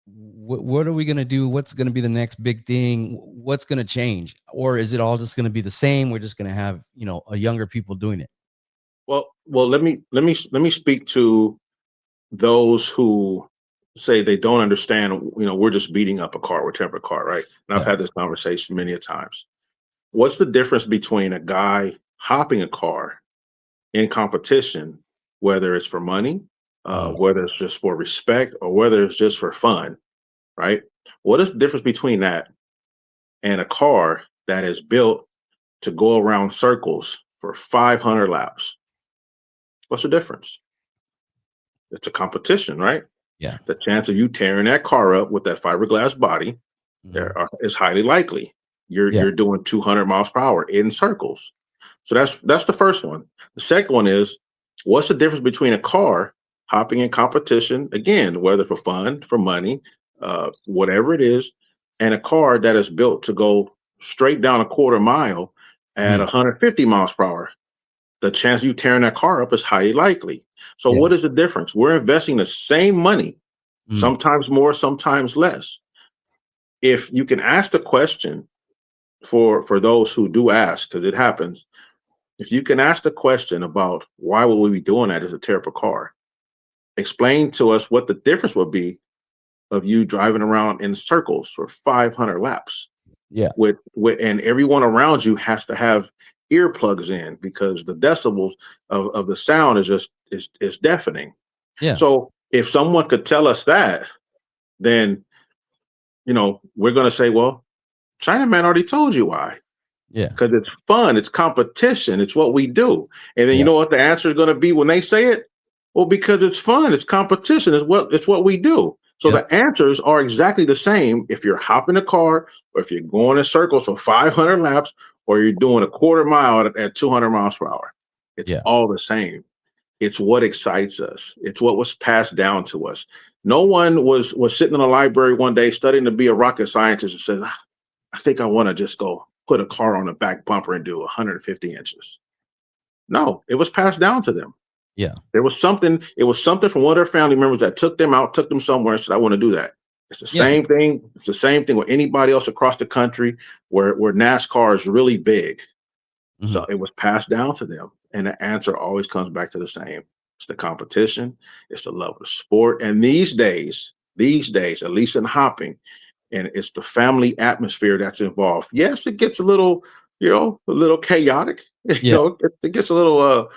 what are we going to do? What's going to be the next big thing? What's going to change? Or is it all just going to be the same? We're just going to have, a younger people doing it. Well, let me speak to those who say they don't understand. We're just beating up a car, we're tearing up a car, right? And I've Yeah. had this conversation many a times. What's the difference between a guy hopping a car in competition, whether it's for money, Mm. whether it's just for respect, or whether it's just for fun, right? What is the difference between that and a car that is built to go around circles for 500 laps? What's the difference? It's a competition, right? Yeah. The chance of you tearing that car up with that fiberglass body, Mhm. It's highly likely Yeah. you're doing 200 miles per hour in circles. So that's the first one. The second one is, what's the difference between a car hopping in competition, again, whether for fun, for money, whatever it is, and a car that is built to go straight down a quarter mile at Mhm. 150 miles per hour? The chance of you tearing that car up is highly likely. So Yeah. what is the difference? We're investing the same money, Mm. sometimes more, sometimes less. If you can ask the question, for those who do ask, because it happens, if you can ask the question about why would we be doing that as a tear up a car, explain to us what the difference would be of you driving around in circles for 500 laps Yeah. with and everyone around you has to have earplugs in because the decibels of the sound is deafening. Yeah. So if someone could tell us that, then we're going to say, well, Chinaman already told you why. Yeah. Because it's fun, it's competition, it's what we do. And then you Yeah. know what the answer is going to be when they say it? Well, because it's fun, it's competition, it's what we do. So Yep. the answers are exactly the same if you're hopping a car, or if you're going in circles for 500 laps, or you're doing a quarter mile at 200 miles per hour. It's Yeah. all the same. It's what excites us. It's what was passed down to us. No one was sitting in a library one day studying to be a rocket scientist and said, I think I want to just go put a car on the back bumper and do 150 inches. No, it was passed down to them. Yeah. It was something from one of their family members that took them out, took them somewhere and said, I want to do that. It's the Yeah. same thing. It's the same thing with anybody else across the country where NASCAR is really big. Mhm. So it was passed down to them. And the answer always comes back to the same. It's the competition, it's the love of the sport. And these days, at least in hopping, and it's the family atmosphere that's involved. Yes, it gets a little, a little chaotic. Yeah. It gets a little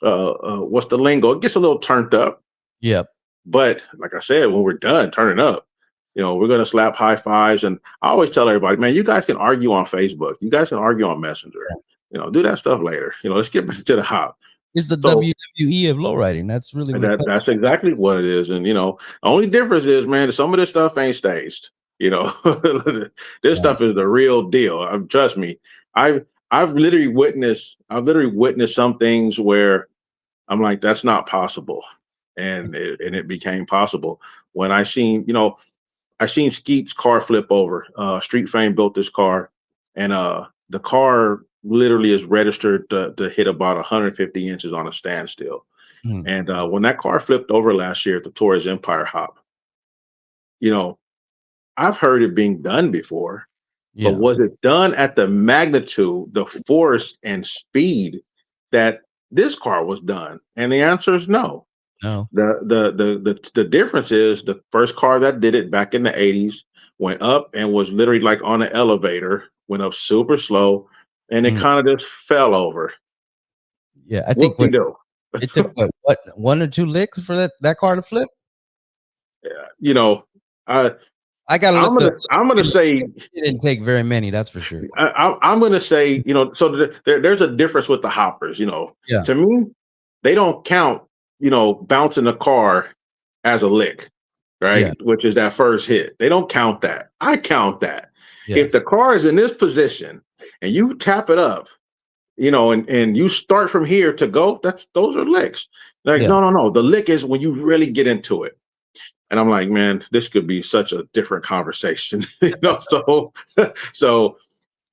what's the lingo? It gets a little turned up. Yep. But like I said, when we're done turning up, we're gonna slap high fives. And I always tell everybody, man, you guys can argue on Facebook, you guys can argue on Messenger, do that stuff later. Let's get back to the hop. It's the So WWE of low riding. That's really what it that's exactly what it is. And the only difference is, man, some of this stuff ain't staged. This stuff is the real deal. Trust me. I've literally witnessed some things where I'm like, that's not possible. And it became possible when I seen Skeet's car flip over. Street Fame built this car, and the car literally is registered to hit about 150 inches on a standstill. Mhm. And when that car flipped over last year at the Torres Empire Hop, you know, I've heard it being done before, but Yeah. was it done at the magnitude, the force, and speed that this car was done? And the answer is no. No. The difference is the first car that did it back in the 80s went up and was literally like on an elevator, went up super slow, and it Mhm. kind of just fell over. Yeah. I What think we do? it took what 1 or 2 licks for that car to flip? you know, I I gotta I'm look gonna the I'm gonna say it didn't take very many, that's for sure. I'm gonna say, so there's a difference with the hoppers. Yeah. To me, they don't count, bouncing the car as a lick, Yeah. right? Which is that first hit. They don't count that. I count that. Yeah. If the car is in this position and you tap it up, and you start from here to go, those are licks. Like, Yeah. no. The lick is when you really get into it. And I'm like, man, this could be such a different conversation. So so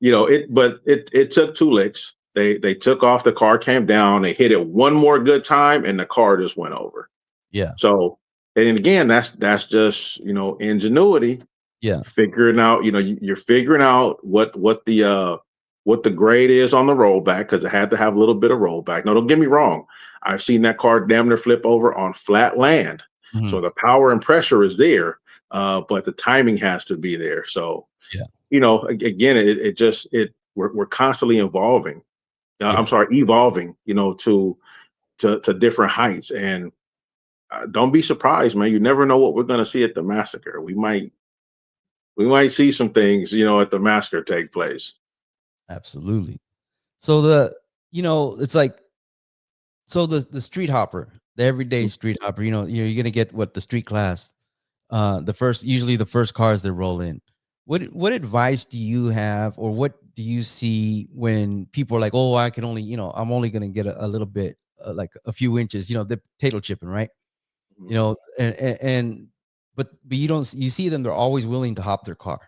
it took 2 licks. They took off, the car came down, they hit it one more good time, and the car just went over. Yeah. So, and again, that's just ingenuity, Yeah. figuring out, you're figuring out what the grade is on the rollback, because it had to have a little bit of rollback. Now, don't get me wrong, I've seen that car damn near flip over on flat land. Mhm. So the power and pressure is there, but the timing has to be there. So, Yeah. again, we're constantly evolving. Yeah. I'm sorry, evolving, to different heights. And don't be surprised, man. You never know what we're going to see at the massacre. We might see some things, at the massacre take place. Absolutely. So it's like the street hopper, the everyday street hopper, you're gonna get what the street class, usually the first cars that roll in. What advice do you have, or what do you see when people are like, oh, I can only, I'm only going to get a little bit, like a few inches, the potato chipping, right? Mhm. You know, but you see them, they're always willing to hop their car,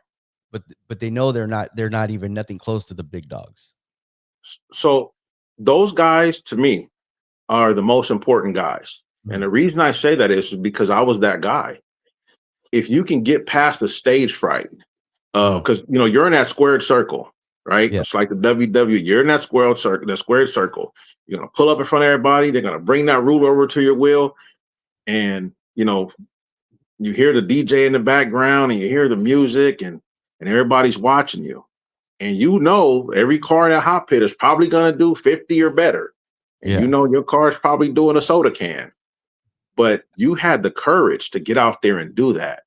but they know they're not even nothing close to the big dogs. So those guys to me are the most important guys. And Mm. the reason I say that is because I was that guy. If you can get past the stage fright, Mm. because you're in that squared circle, right? Yeah. It's like the WWE. You're in that squared circle. You're gonna pull up in front of everybody. They're gonna bring that ruler over to your wheel, and you hear the DJ in the background, and you hear the music, and everybody's watching you. And every car in that hot pit is probably gonna do 50 or better. And Yeah. your car is probably doing a soda can. But you had the courage to get out there and do that.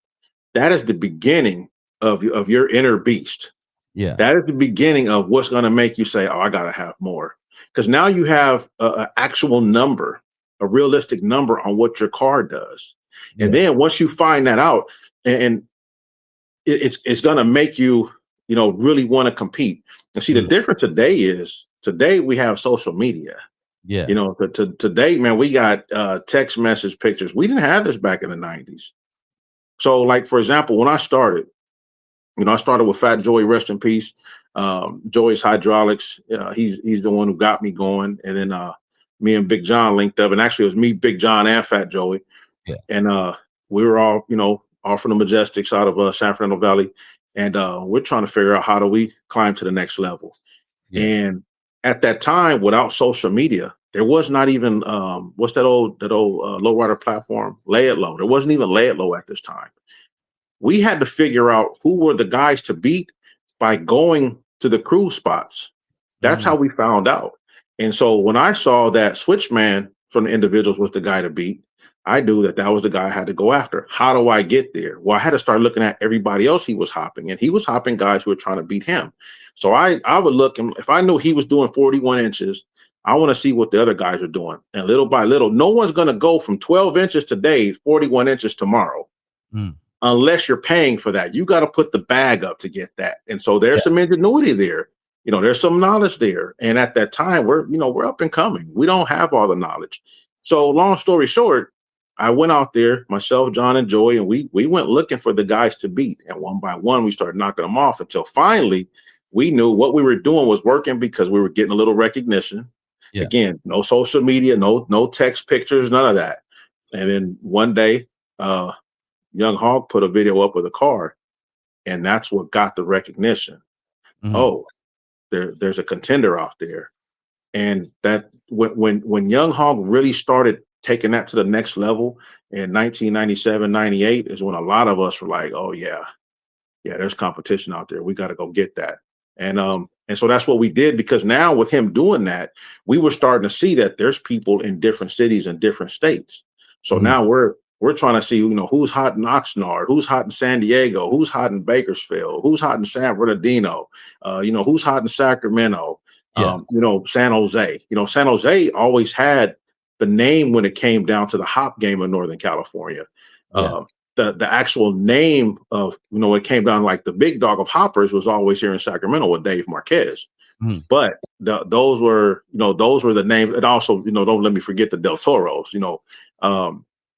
That is the beginning of your inner beast. Yeah. That is the beginning of what's going to make you say, "Oh, I got to have more," because now you have an actual number, a realistic number on what your car does. And Yeah. then once you find that out, and it's going to make you, really want to compete. And see, the Mm. difference today we have social media. Yeah. Today, man, we got text message pictures. We didn't have this back in the 90s. So, like, for example, when I started, I started with Fat Joey, rest in peace. Joey's Hydraulics. He's the one who got me going. And then me and Big John linked up. And actually, it was me, Big John, and Fat Joey. Yeah. And we were all from the Majestics out of San Fernando Valley. And we're trying to figure out how do we climb to the next level. Yeah. And at that time, without social media, there was not even what's that old Lowrider platform, Lay It Low. There wasn't even Lay It Low at this time. We had to figure out who were the guys to beat by going to the cruise spots. That's how we found out. And so when I saw that Switchman from the Individuals was the guy to beat, I knew that was the guy I had to go after. How do I get there? Well, I had to start looking at everybody else he was hopping, and he was hopping guys who were trying to beat him. So I would look, and if I knew he was doing 41 inches, I want to see what the other guys are doing. And little by little, no one's going to go from 12 inches today, 41 inches tomorrow. Mm. Unless you're paying for that. You got to put the bag up to get that. And so there's some ingenuity there. There's some knowledge there. And at that time, we're up and coming. We don't have all the knowledge. So long story short, I went out there, myself, John, and Joey, and we went looking for the guys to beat. And one by one, we started knocking them off until finally we knew what we were doing was working because we were getting a little recognition. Yeah. Again, no social media, no text pictures, none of that. And then one day, Young Hog put a video up with a car, and that's what got the recognition. Mm-hmm. Oh, there's a contender out there. And that when Young Hog really started taking that to the next level in 1997, 98 is when a lot of us were like, oh yeah, there's competition out there. We got to go get that. And so that's what we did, because now with him doing that, we were starting to see that there's people in different cities and different states. So now we're trying to see, who's hot in Oxnard, who's hot in San Diego, who's hot in Bakersfield, who's hot in San Bernardino, who's hot in Sacramento, San Jose. San Jose always had the name when it came down to the hop game in Northern California. The actual name of, it came down, like the big dog of hoppers was always here in Sacramento with Dave Marquez. Mm. But those were the names. And also, don't let me forget the Del Toros,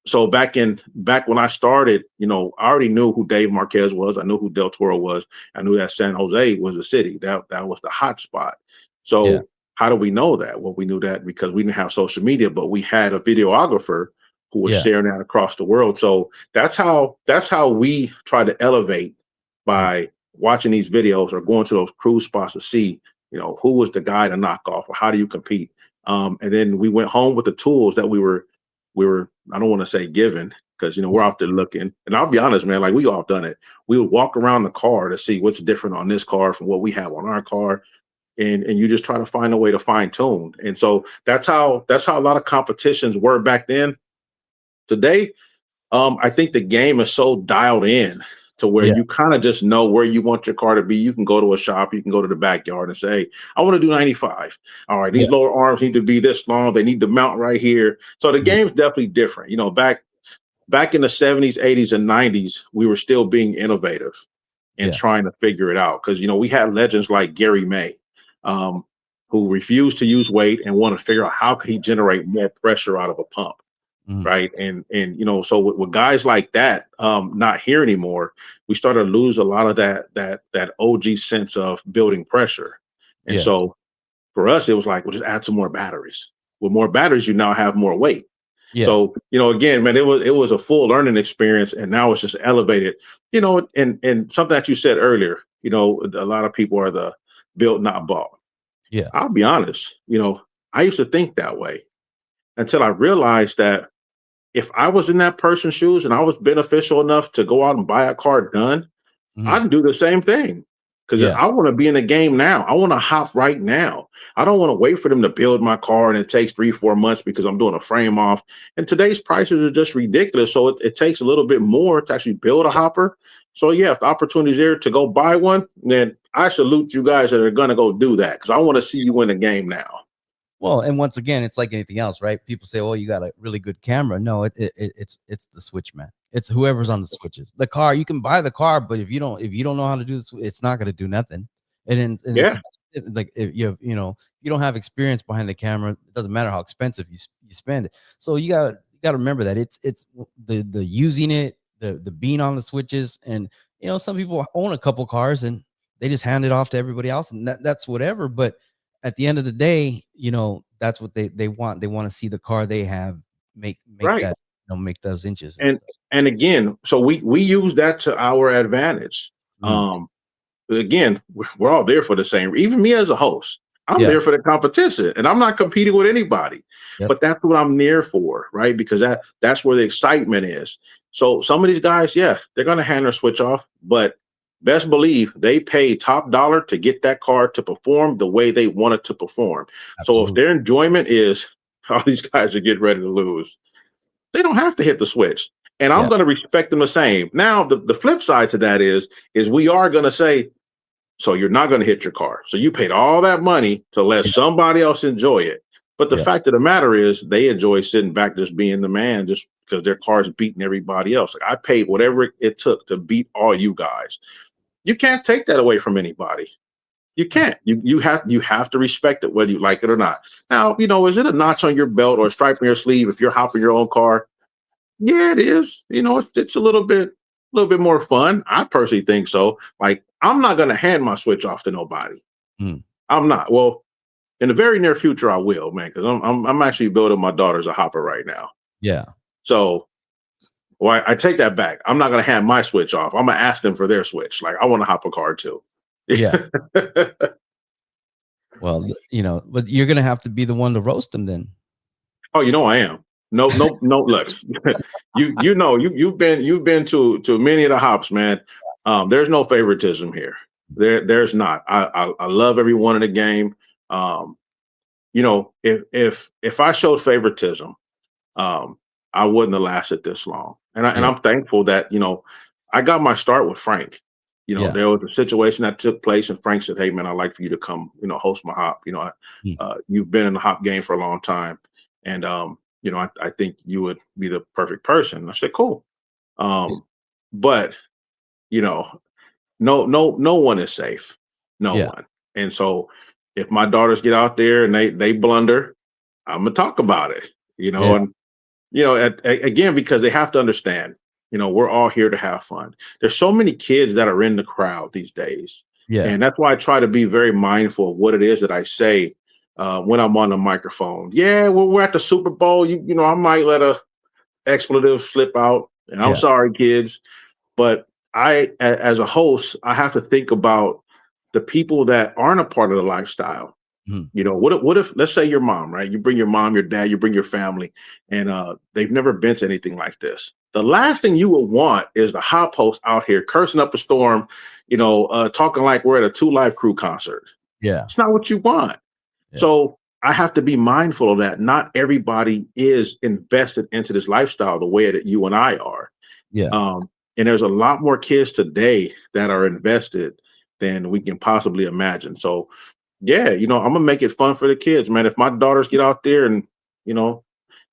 So back when I started, I already knew who Dave Marquez was. I knew who Del Toro was. I knew that San Jose was the city. That was the hot spot. So how do we know that? Well, we knew that because we didn't have social media, but we had a videographer who was sharing that across the world. So that's how we try to elevate, by watching these videos or going to those cruise spots to see, who was the guy to knock off, or how do you compete? And then we went home with the tools that we were, I don't want to say given, because, we're out there looking. And I'll be honest, man, like, we all done it. We would walk around the car to see what's different on this car from what we have on our car. And you just try to find a way to fine tune. And so that's how a lot of competitions were back then. Today, I think the game is so dialed in to where you kind of just know where you want your car to be. You can go to a shop, you can go to the backyard and say, I want to do 95. All right, these lower arms need to be this long. They need to mount right here. So the game's definitely different. Back in the 70s, 80s, and 90s, we were still being innovative. and trying to figure it out. Because, we had legends like Gary May, who refused to use weight and want to figure out how could he generate more pressure out of a pump. Right. And so with guys like that not here anymore, we started to lose a lot of that OG sense of building pressure. And so for us, it was like, we'll just add some more batteries. With more batteries, you now have more weight. So, again, man, it was a full learning experience, and now it's just elevated, and something that you said earlier, a lot of people are the built, not bought. I'll be honest, I used to think that way until I realized that if I was in that person's shoes and I was beneficial enough to go out and buy a car done, I'd do the same thing. Because I want to be in the game now. I want to hop right now. I don't want to wait for them to build my car and it takes 3-4 months because I'm doing a frame off. And today's prices are just ridiculous. So it takes a little bit more to actually build a hopper. So yeah, if the opportunity is there to go buy one, then I salute you guys that are going to go do that, because I want to see you in the game now. Well, and once again, it's like anything else, right? People say, "Oh, you got a really good camera." No, it's the switch, man. It's whoever's on the switches. The car, you can buy the car, but if you don't know how to do this, it's not going to do nothing. And it's like if you don't have experience behind the camera, it doesn't matter how expensive you spend it. So you got to remember that it's the using it, the being on the switches, and some people own a couple cars and they just hand it off to everybody else, and that's whatever. But at the end of the day, that's what they want. They want to see the car they have make right. that, make those inches. And again, so we use that to our advantage. Again, we're all there for the same. Even me as a host, I'm there for the competition, and I'm not competing with anybody. But that's what I'm there for, right? Because that's where the excitement is. So some of these guys, they're going to hand their switch off, but best believe they pay top dollar to get that car to perform the way they want it to perform. Absolutely. So if their enjoyment is all these guys are getting ready to lose, they don't have to hit the switch. And I'm going to respect them the same. Now, the flip side to that is we are going to say, so you're not going to hit your car. So you paid all that money to let somebody else enjoy it. But the fact of the matter is they enjoy sitting back, just being the man, just because their car's beating everybody else. Like, I paid whatever it took to beat all you guys. You can't take that away from anybody. You can't. You have to respect it, whether you like it or not. Now, is it a notch on your belt or a stripe on your sleeve if you're hopping your own car? Yeah, it is. It's a little bit more fun. I personally think so. Like, I'm not going to hand my switch off to nobody. I'm not. Well, in the very near future, I will, man, because I'm actually building my daughter's a hopper right now. Yeah. So. Well, I take that back. I'm not going to hand my switch off. I'm going to ask them for their switch. Like, I want to hop a car too. Yeah. Well, but you're going to have to be the one to roast them then. Oh, I am. No. Look, you've been to many of the hops, man. There's no favoritism here. There's not. I love everyone in the game. If I showed favoritism, I wouldn't have lasted this long. And I'm thankful that, I got my start with Frank. There was a situation that took place and Frank said, "Hey man, I'd like for you to come, host my hop. You've been in the hop game for a long time. And, I think you would be the perfect person." I said, "Cool." But, no one is safe. No one. And so if my daughters get out there and they blunder, I'm going to talk about it, and, again, because they have to understand, we're all here to have fun. There's so many kids that are in the crowd these days. Yeah. And that's why I try to be very mindful of what it is that I say when I'm on the microphone. Yeah, we're at the Super Bowl. I might let a expletive slip out. And I'm sorry, kids. But as a host, I have to think about the people that aren't a part of the lifestyle. What if, let's say your mom, right? You bring your mom, your dad, you bring your family, and they've never been to anything like this. The last thing you would want is the hop host out here cursing up a storm, talking like we're at a 2 Live Crew concert. Yeah. It's not what you want. Yeah. So I have to be mindful of that. Not everybody is invested into this lifestyle the way that you and I are. Yeah. And there's a lot more kids today that are invested than we can possibly imagine. So yeah, I'm gonna make it fun for the kids, man. If my daughters get out there and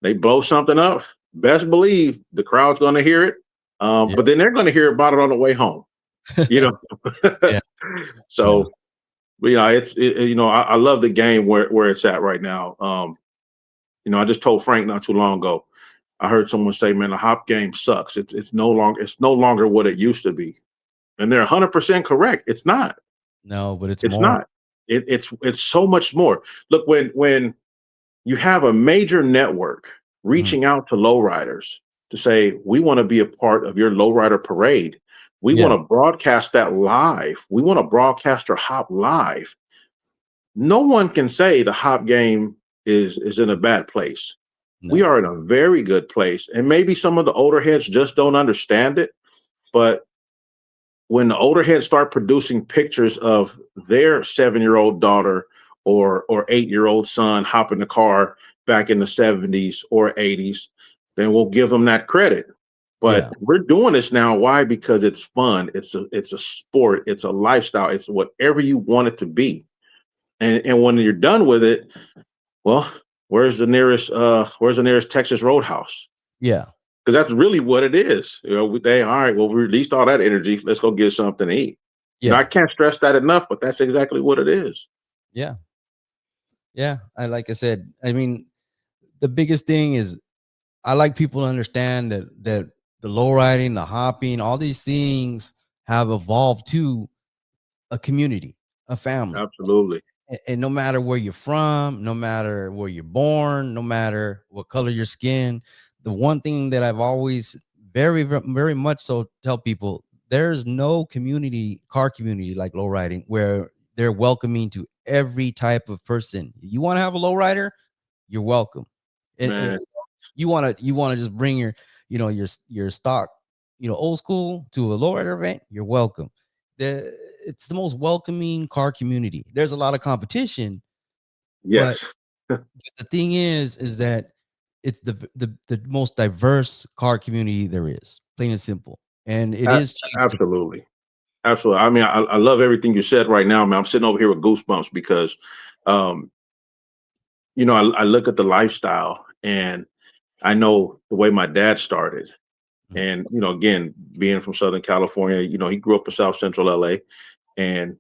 they blow something up, best believe the crowd's gonna hear it. But then they're gonna hear about it on the way home. you know. Yeah. So, but, I love the game where it's at right now. I just told Frank not too long ago. I heard someone say, "Man, the hop game sucks. It's no longer what it used to be," and they're 100% correct. It's not. No, but it's It's more. not. It's so much more. Look, when you have a major network reaching out to lowriders to say, we want to be a part of your lowrider parade. We Yeah. want to broadcast that live. We want to broadcast our hop live. No one can say the hop game is in a bad place. We No. are in a very good place. And maybe some of the older heads just don't understand it. But when the older heads start producing pictures of their 7-year-old daughter or 8-year-old son hop in the car back in the 70s or 80s, then we'll give them that credit. But Yeah. we're doing this now. Why? Because it's fun. It's a sport. It's a lifestyle. It's whatever you want it to be. And when you're done with it, well, where's the nearest Texas Roadhouse? Yeah. Because that's really what it is. All right, well, we released all that energy. Let's go get something to eat. Yeah. I can't stress that enough, but that's exactly what it is. Yeah. Yeah. Like I said, I mean, the biggest thing is I like people to understand that the low riding, the hopping, all these things have evolved to a community, a family. Absolutely. And no matter where you're from, no matter where you're born, no matter what color your skin, the one thing that I've always very, very much so tell people, there's no car community like low riding where they're welcoming to every type of person. You want to have a low rider, you're welcome. And you want to just bring your stock, old school to a low rider event, you're welcome. It's the most welcoming car community. There's a lot of competition. Yes. But the thing is that it's the most diverse car community there is, plain and simple. And it is absolutely. Absolutely. I mean, I love everything you said right now, man. I'm sitting over here with goosebumps because, I look at the lifestyle and I know the way my dad started. And, again, being from Southern California, he grew up in South Central LA and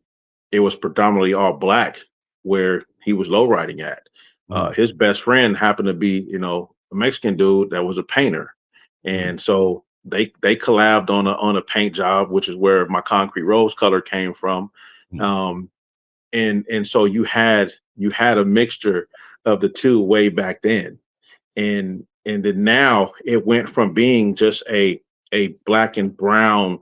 it was predominantly all black where he was low riding at. His best friend happened to be, a Mexican dude that was a painter. And so they collabed on a paint job, which is where my concrete rose color came from. And so you had a mixture of the two way back then. And then now it went from being just a black and brown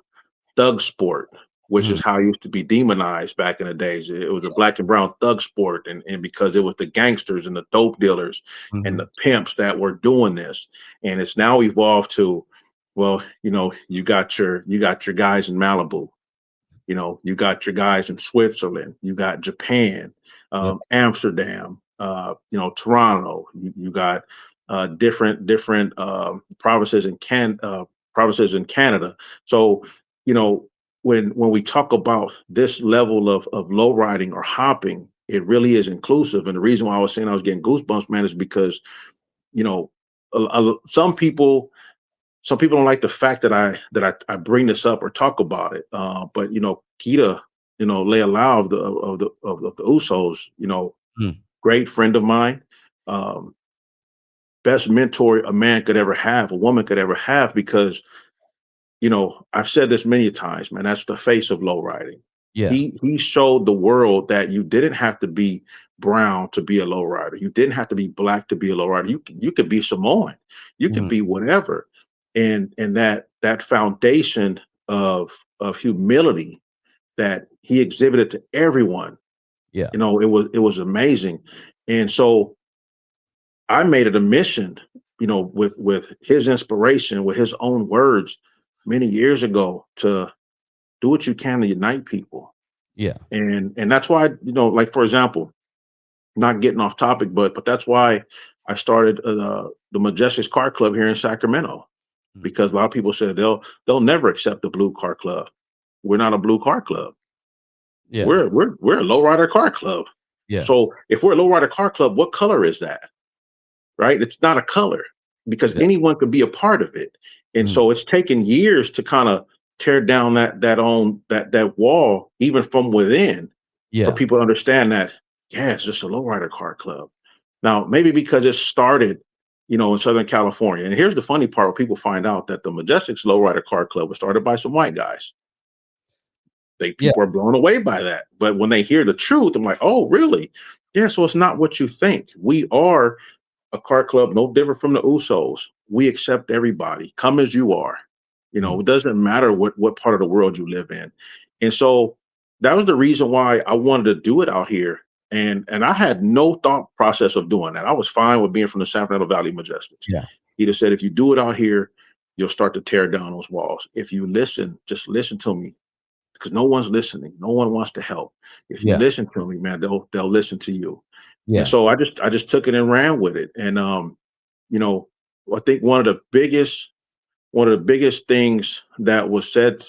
thug sport, which is how it used to be demonized back in the days. It was a black and brown thug sport, and because it was the gangsters and the dope dealers and the pimps that were doing this, and it's now evolved to, well, you got your guys in Malibu, you got your guys in Switzerland, you got Japan, Amsterdam, Toronto, you got different provinces in Canada. So, when we talk about this level of low riding or hopping, it really is inclusive. And the reason why I was saying I was getting goosebumps, man, is because, some people don't like the fact that I bring this up or talk about it. But Kita, Leia of the Usos, great friend of mine, best mentor a man could ever have, a woman could ever have, because I've said this many times, man, that's the face of low riding. Yeah. He showed the world that you didn't have to be brown to be a low rider. You didn't have to be black to be a low rider. You could be Samoan. You could be whatever. And that foundation of humility that he exhibited to everyone. Yeah. It was amazing. And so I made it a mission, with his inspiration, with his own words many years ago, to do what you can to unite people. Yeah. And that's why, like, for example, not getting off topic, but that's why I started the Majestics Car Club here in Sacramento, because a lot of people said they'll never accept the blue car club. We're not a blue car club. Yeah. We're a lowrider car club. Yeah. So if we're a lowrider car club, what color is that? Right? It's not a color, because anyone could be a part of it. And so it's taken years to kind of tear down that wall even from within for Yeah. people to understand that, yeah, it's just a lowrider car club. Now, maybe because it started, in Southern California. And here's the funny part: where people find out that the Majestic's Lowrider Car Club was started by some white guys. Yeah. People are blown away by that. But when they hear the truth, I'm like, oh, really? Yeah. So it's not what you think. We are a car club, no different from the Usos. We accept everybody. Come as you are. It doesn't matter what part of the world you live in. And so that was the reason why I wanted to do it out here. And I had no thought process of doing that. I was fine with being from the San Fernando Valley Majestics. Yeah. He just said, if you do it out here, you'll start to tear down those walls. If you listen, just listen to me, because no one's listening. No one wants to help. If you listen to me, man, they'll listen to you. Yeah. And so I just took it and ran with it. And I think one of the biggest things that was said,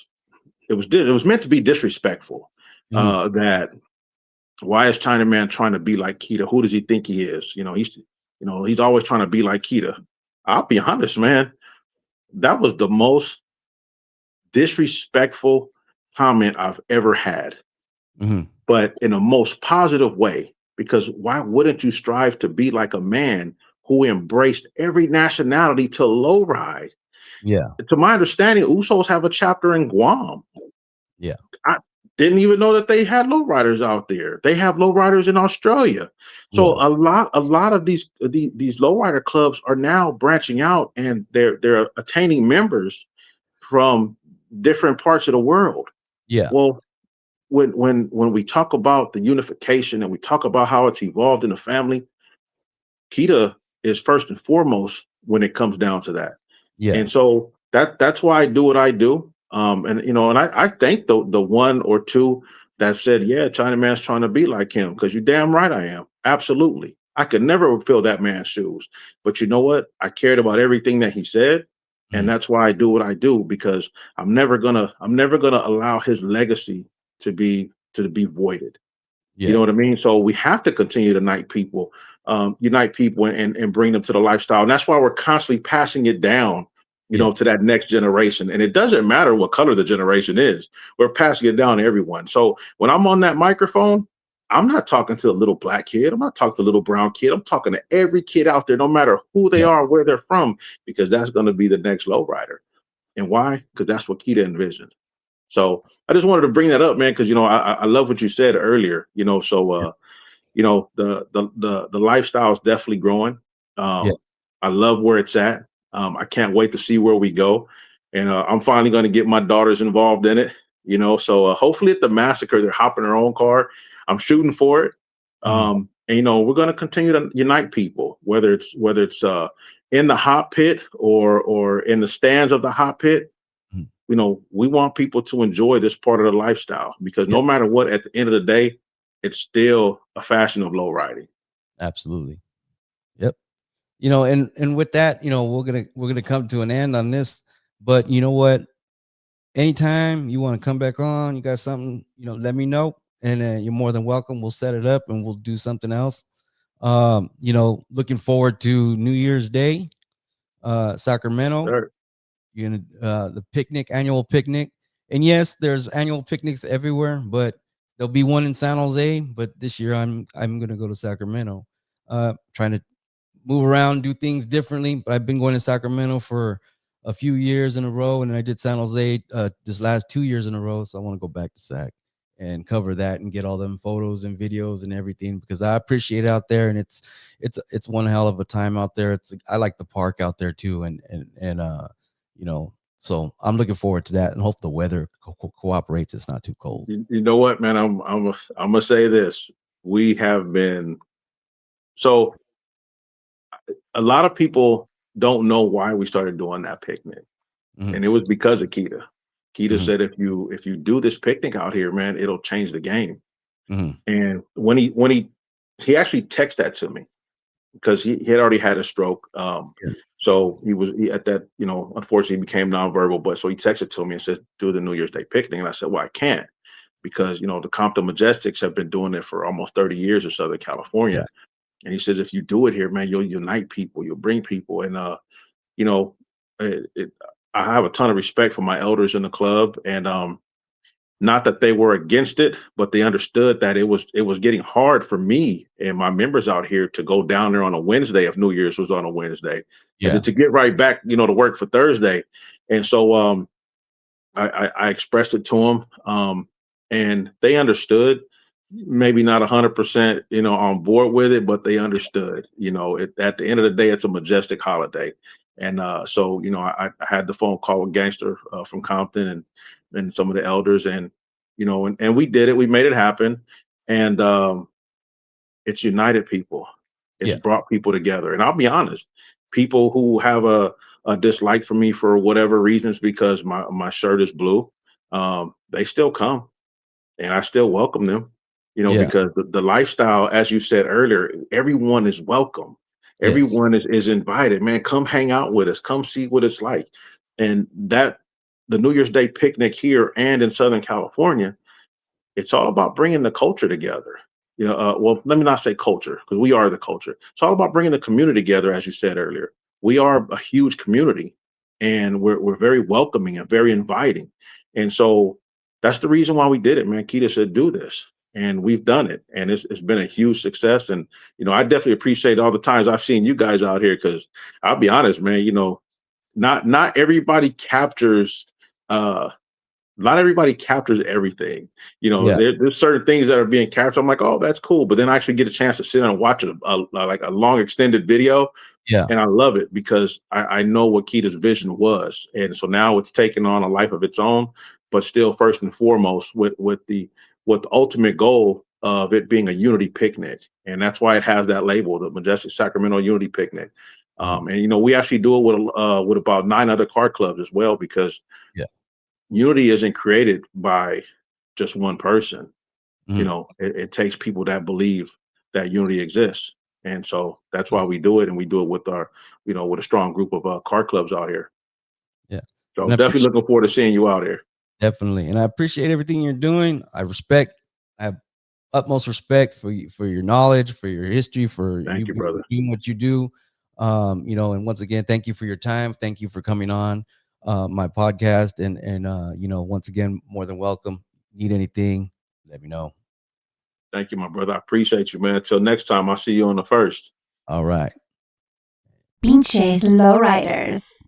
it was meant to be disrespectful. That why is ChinaMan trying to be like Kita? Who does he think he is? He's always trying to be like Kita. I'll be honest, man. That was the most disrespectful comment I've ever had, but in a most positive way. Because why wouldn't you strive to be like a man who embraced every nationality to lowride? Yeah. To my understanding, Usos have a chapter in Guam. Yeah. I didn't even know that they had lowriders out there. They have lowriders in Australia. So a lot of these lowrider clubs are now branching out, and they're attaining members from different parts of the world. Yeah. Well, when we talk about the unification and we talk about how it's evolved in the family, Kita is first and foremost when it comes down to that. Yeah. And so that's why I do what I do. And I thank the one or two that said, yeah, ChinaMan's trying to be like him, because you're damn right I am. Absolutely. I could never fill that man's shoes. But you know what? I cared about everything that he said. And that's why I do what I do, because I'm never gonna allow his legacy to be voided. Yeah. You know what I mean? So we have to continue to unite people and bring them to the lifestyle. And that's why we're constantly passing it down, to that next generation. And it doesn't matter what color the generation is. We're passing it down to everyone. So when I'm on that microphone, I'm not talking to a little black kid. I'm not talking to a little brown kid. I'm talking to every kid out there, no matter who they are, where they're from, because that's going to be the next lowrider. And why? Because that's what Kita envisioned. So I just wanted to bring that up, man, because I love what you said earlier. The lifestyle is definitely growing. I love where it's at. I can't wait to see where we go, and I'm finally going to get my daughters involved in it. So hopefully at the massacre they're hopping their own car. I'm shooting for it. And we're going to continue to unite people, whether it's in the hot pit or in the stands of the hot pit. We want people to enjoy this part of the lifestyle, because no matter what, at the end of the day, it's still a fashion of low riding. Absolutely. Yep. And with that, we're gonna come to an end on this. But you know what? Anytime you want to come back on, you got something, let me know, and you're more than welcome. We'll set it up and we'll do something else. Looking forward to New Year's Day, Sacramento. Sure. The annual picnic. And yes, there's annual picnics everywhere, but there'll be one in San Jose. But this year I'm gonna go to Sacramento, trying to move around, do things differently. But I've been going to Sacramento for a few years in a row, and I did San Jose this last 2 years in a row. So I want to go back to Sac and cover that and get all them photos and videos and everything, because I appreciate it out there, and it's one hell of a time out there. I like the park out there too, and so I'm looking forward to that, and hope the weather cooperates. It's not too cold. You know what, man? I'm gonna say this. We have been so. A lot of people don't know why we started doing that picnic, and it was because of Kita. Kita said, if you do this picnic out here, man, it'll change the game. And when he actually texted that to me, because he had already had a stroke. So he at that, unfortunately became nonverbal, but so he texted to me and said, do the New Year's Day picnic. And I said, well, I can't, because, the Compton Majestics have been doing it for almost 30 years in Southern California. Yeah. And he says, if you do it here, man, you'll unite people, you'll bring people. And, I have a ton of respect for my elders in the club, and not that they were against it, but they understood that it was getting hard for me and my members out here to go down there on a Wednesday if New Year's was on a Wednesday, and Yeah. to get right back, to work for Thursday. And so I expressed it to them, and they understood. Maybe not 100%, on board with it, but they understood. At the end of the day, it's a majestic holiday, and so I had the phone call with Gangster from Compton and some of the elders, and and we did it. We made it happen, and it's united people. It's Yeah. brought people together, and I'll be honest, people who have a dislike for me for whatever reasons because my shirt is blue, they still come, and I still welcome them, Yeah. because the lifestyle, as you said earlier, everyone is welcome. Yes. Everyone is invited, man. Come hang out with us. Come see what it's like. And that the New Year's Day picnic here and in Southern California, it's all about bringing the culture together. Well, let me not say culture because we are the culture. It's all about bringing the community together, as you said earlier. We are a huge community, and we're very welcoming and very inviting. And so that's the reason why we did it, man. Keita said, "Do this," and we've done it, and it's been a huge success. And I definitely appreciate all the times I've seen you guys out here because I'll be honest, man. Not everybody captures. Not everybody captures everything. Yeah. There's certain things that are being captured. I'm like, oh, that's cool. But then I actually get a chance to sit and watch like a long extended video. Yeah. And I love it because I know what Keita's vision was. And so now it's taken on a life of its own, but still first and foremost with the ultimate goal of it being a unity picnic. And that's why it has that label, the Majestic Sacramento Unity Picnic. And we actually do it with about 9 other car clubs as well, because Yeah. unity isn't created by just one person. Mhm. It takes people that believe that unity exists. And so that's why we do it. And we do it with with a strong group of car clubs out here. Yeah. So And I definitely appreciate, looking forward to seeing you out here. definitely. And I appreciate everything you're doing. I have utmost respect for you, for your knowledge, for your history, for Thank you, brother. doing what you do. And once again, thank you for your time. Thank you for coming on my podcast. And once again, more than welcome. Need anything, let me know. Thank you, my brother. I appreciate you, man. Until next time, I'll see you on the 1st. All right. Pinches Lowriders.